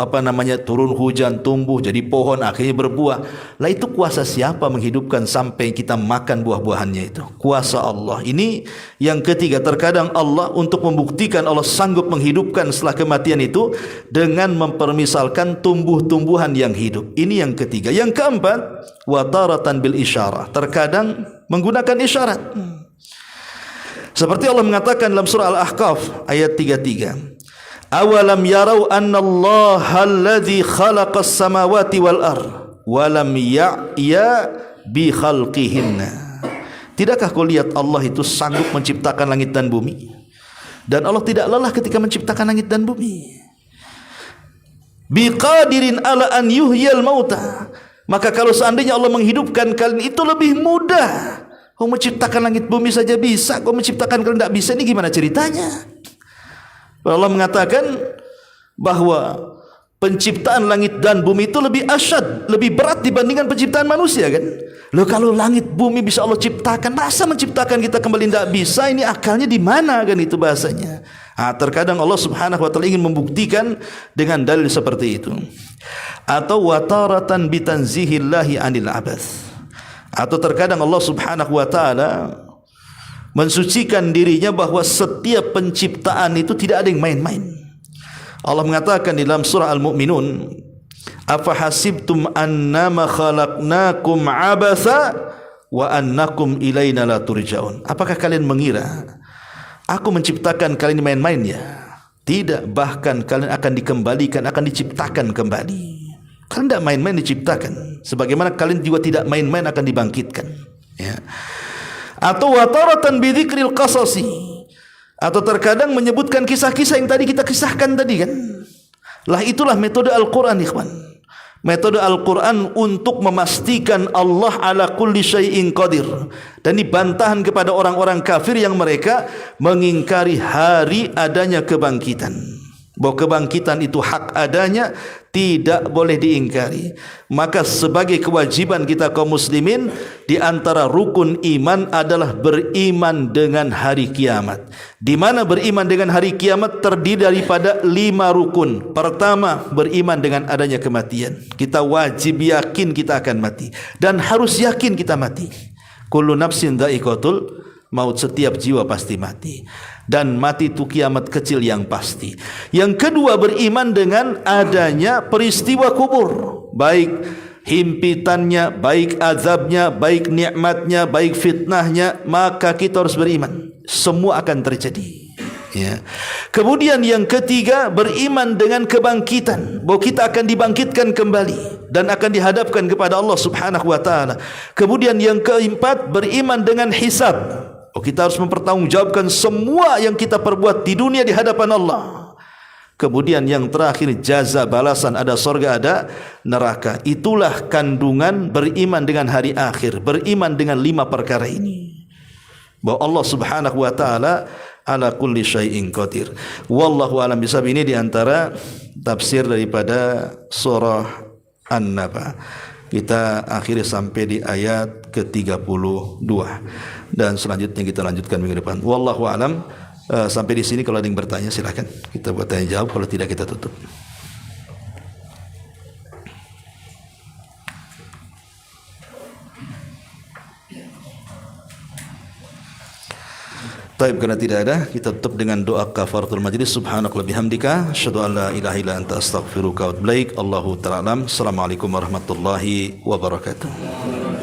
turun hujan, tumbuh jadi pohon, akhirnya berbuah. Lah itu kuasa siapa menghidupkan sampai kita makan buah-buahannya itu? Kuasa Allah. Ini yang ketiga, terkadang Allah untuk membuktikan Allah sanggup menghidupkan setelah kematian itu dengan mempermisalkan tumbuh-tumbuhan yang hidup. Ini yang ketiga. Yang keempat, wa taratan bil isyarah. Terkadang menggunakan isyarat. Seperti Allah mengatakan dalam surah Al-Ahqaf ayat 33. Awalam yarau annallaha alladzi khalaqas samawati wal ardh wa lam ya'ya bi khalqihinna. Tidakkah kau lihat Allah itu sanggup menciptakan langit dan bumi? Dan Allah tidak lelah ketika menciptakan langit dan bumi. Biqadirin ala an yuhyal mauta. Maka kalau seandainya Allah menghidupkan kalian itu lebih mudah. Kau menciptakan langit bumi saja bisa, kau menciptakan kalian tidak bisa, ini gimana ceritanya? Allah mengatakan bahwa penciptaan langit dan bumi itu lebih asyad, lebih berat dibandingkan penciptaan manusia kan? Loh, kalau langit bumi bisa Allah ciptakan, masa menciptakan kita kembali tidak bisa? Ini akalnya di mana kan itu bahasanya? Terkadang Allah Subhanahu wa taala ingin membuktikan dengan dalil seperti itu. Atau wataratan bitanzihillahi anil abath. Atau terkadang Allah Subhanahu wa taala mensucikan dirinya bahwa setiap penciptaan itu tidak ada yang main-main. Allah mengatakan di dalam surah Al-Mu'minun, afa hasibtum annama khalaqnakum abatha wa annakum ilaina la turja'un. Apakah kalian mengira aku menciptakan kalian main-main ya? Tidak, bahkan kalian akan dikembalikan, akan diciptakan kembali. Kalian tidak main-main diciptakan, sebagaimana kalian juga tidak main-main akan dibangkitkan, ya. Atau wataratan bidzikril qasasi, atau terkadang menyebutkan kisah-kisah yang tadi kita kisahkan tadi kan. Lah itulah metode Al-Quran, ikhwan. Metode Al-Quran untuk memastikan Allah ala kulli syai'in qadir. Dan dibantahan kepada orang-orang kafir yang mereka mengingkari hari adanya kebangkitan. Bahwa kebangkitan itu hak adanya, tidak boleh diingkari. Maka sebagai kewajiban kita kaum muslimin, di antara rukun iman adalah beriman dengan hari kiamat. Di mana beriman dengan hari kiamat terdiri daripada 5 rukun. Pertama, beriman dengan adanya kematian. Kita wajib yakin kita akan mati, dan harus yakin kita mati. Kullu nafsin dha'iqatul maut, setiap jiwa pasti mati, dan mati itu kiamat kecil yang pasti. Yang kedua, beriman dengan adanya peristiwa kubur, baik himpitannya, baik azabnya, baik nikmatnya, baik fitnahnya. Maka kita harus beriman semua akan terjadi, ya. Kemudian yang ketiga, beriman dengan kebangkitan, bahwa kita akan dibangkitkan kembali dan akan dihadapkan kepada Allah Subhanahu wa taala. Kemudian yang keempat, beriman dengan hisab. Kita harus mempertanggungjawabkan semua yang kita perbuat di dunia di hadapan Allah. Kemudian yang terakhir, jaza, balasan, ada surga, ada neraka. Itulah kandungan beriman dengan hari akhir, beriman dengan 5 perkara ini, bahwa Allah Subhanahu wa taala ala kulli syai'in qadir. Wallahu a'lam bishawab. Ini di antara tafsir daripada surah An-Naba. Kita akhiri sampai di ayat ke-32 dan selanjutnya kita lanjutkan minggu depan. Wallahu a'lam. Sampai di sini, kalau ada yang bertanya silakan kita buat tanya jawab, kalau tidak kita tutup. Taib, karena tidak ada, kita tutup dengan doa kafaratul majlis. Subhanakallahumma bihamdika asyhadu an la ilaha illa anta astaghfiruka wa atubu ilaik. Allahu ta'ala alam. Assalamualaikum warahmatullahi wabarakatuh.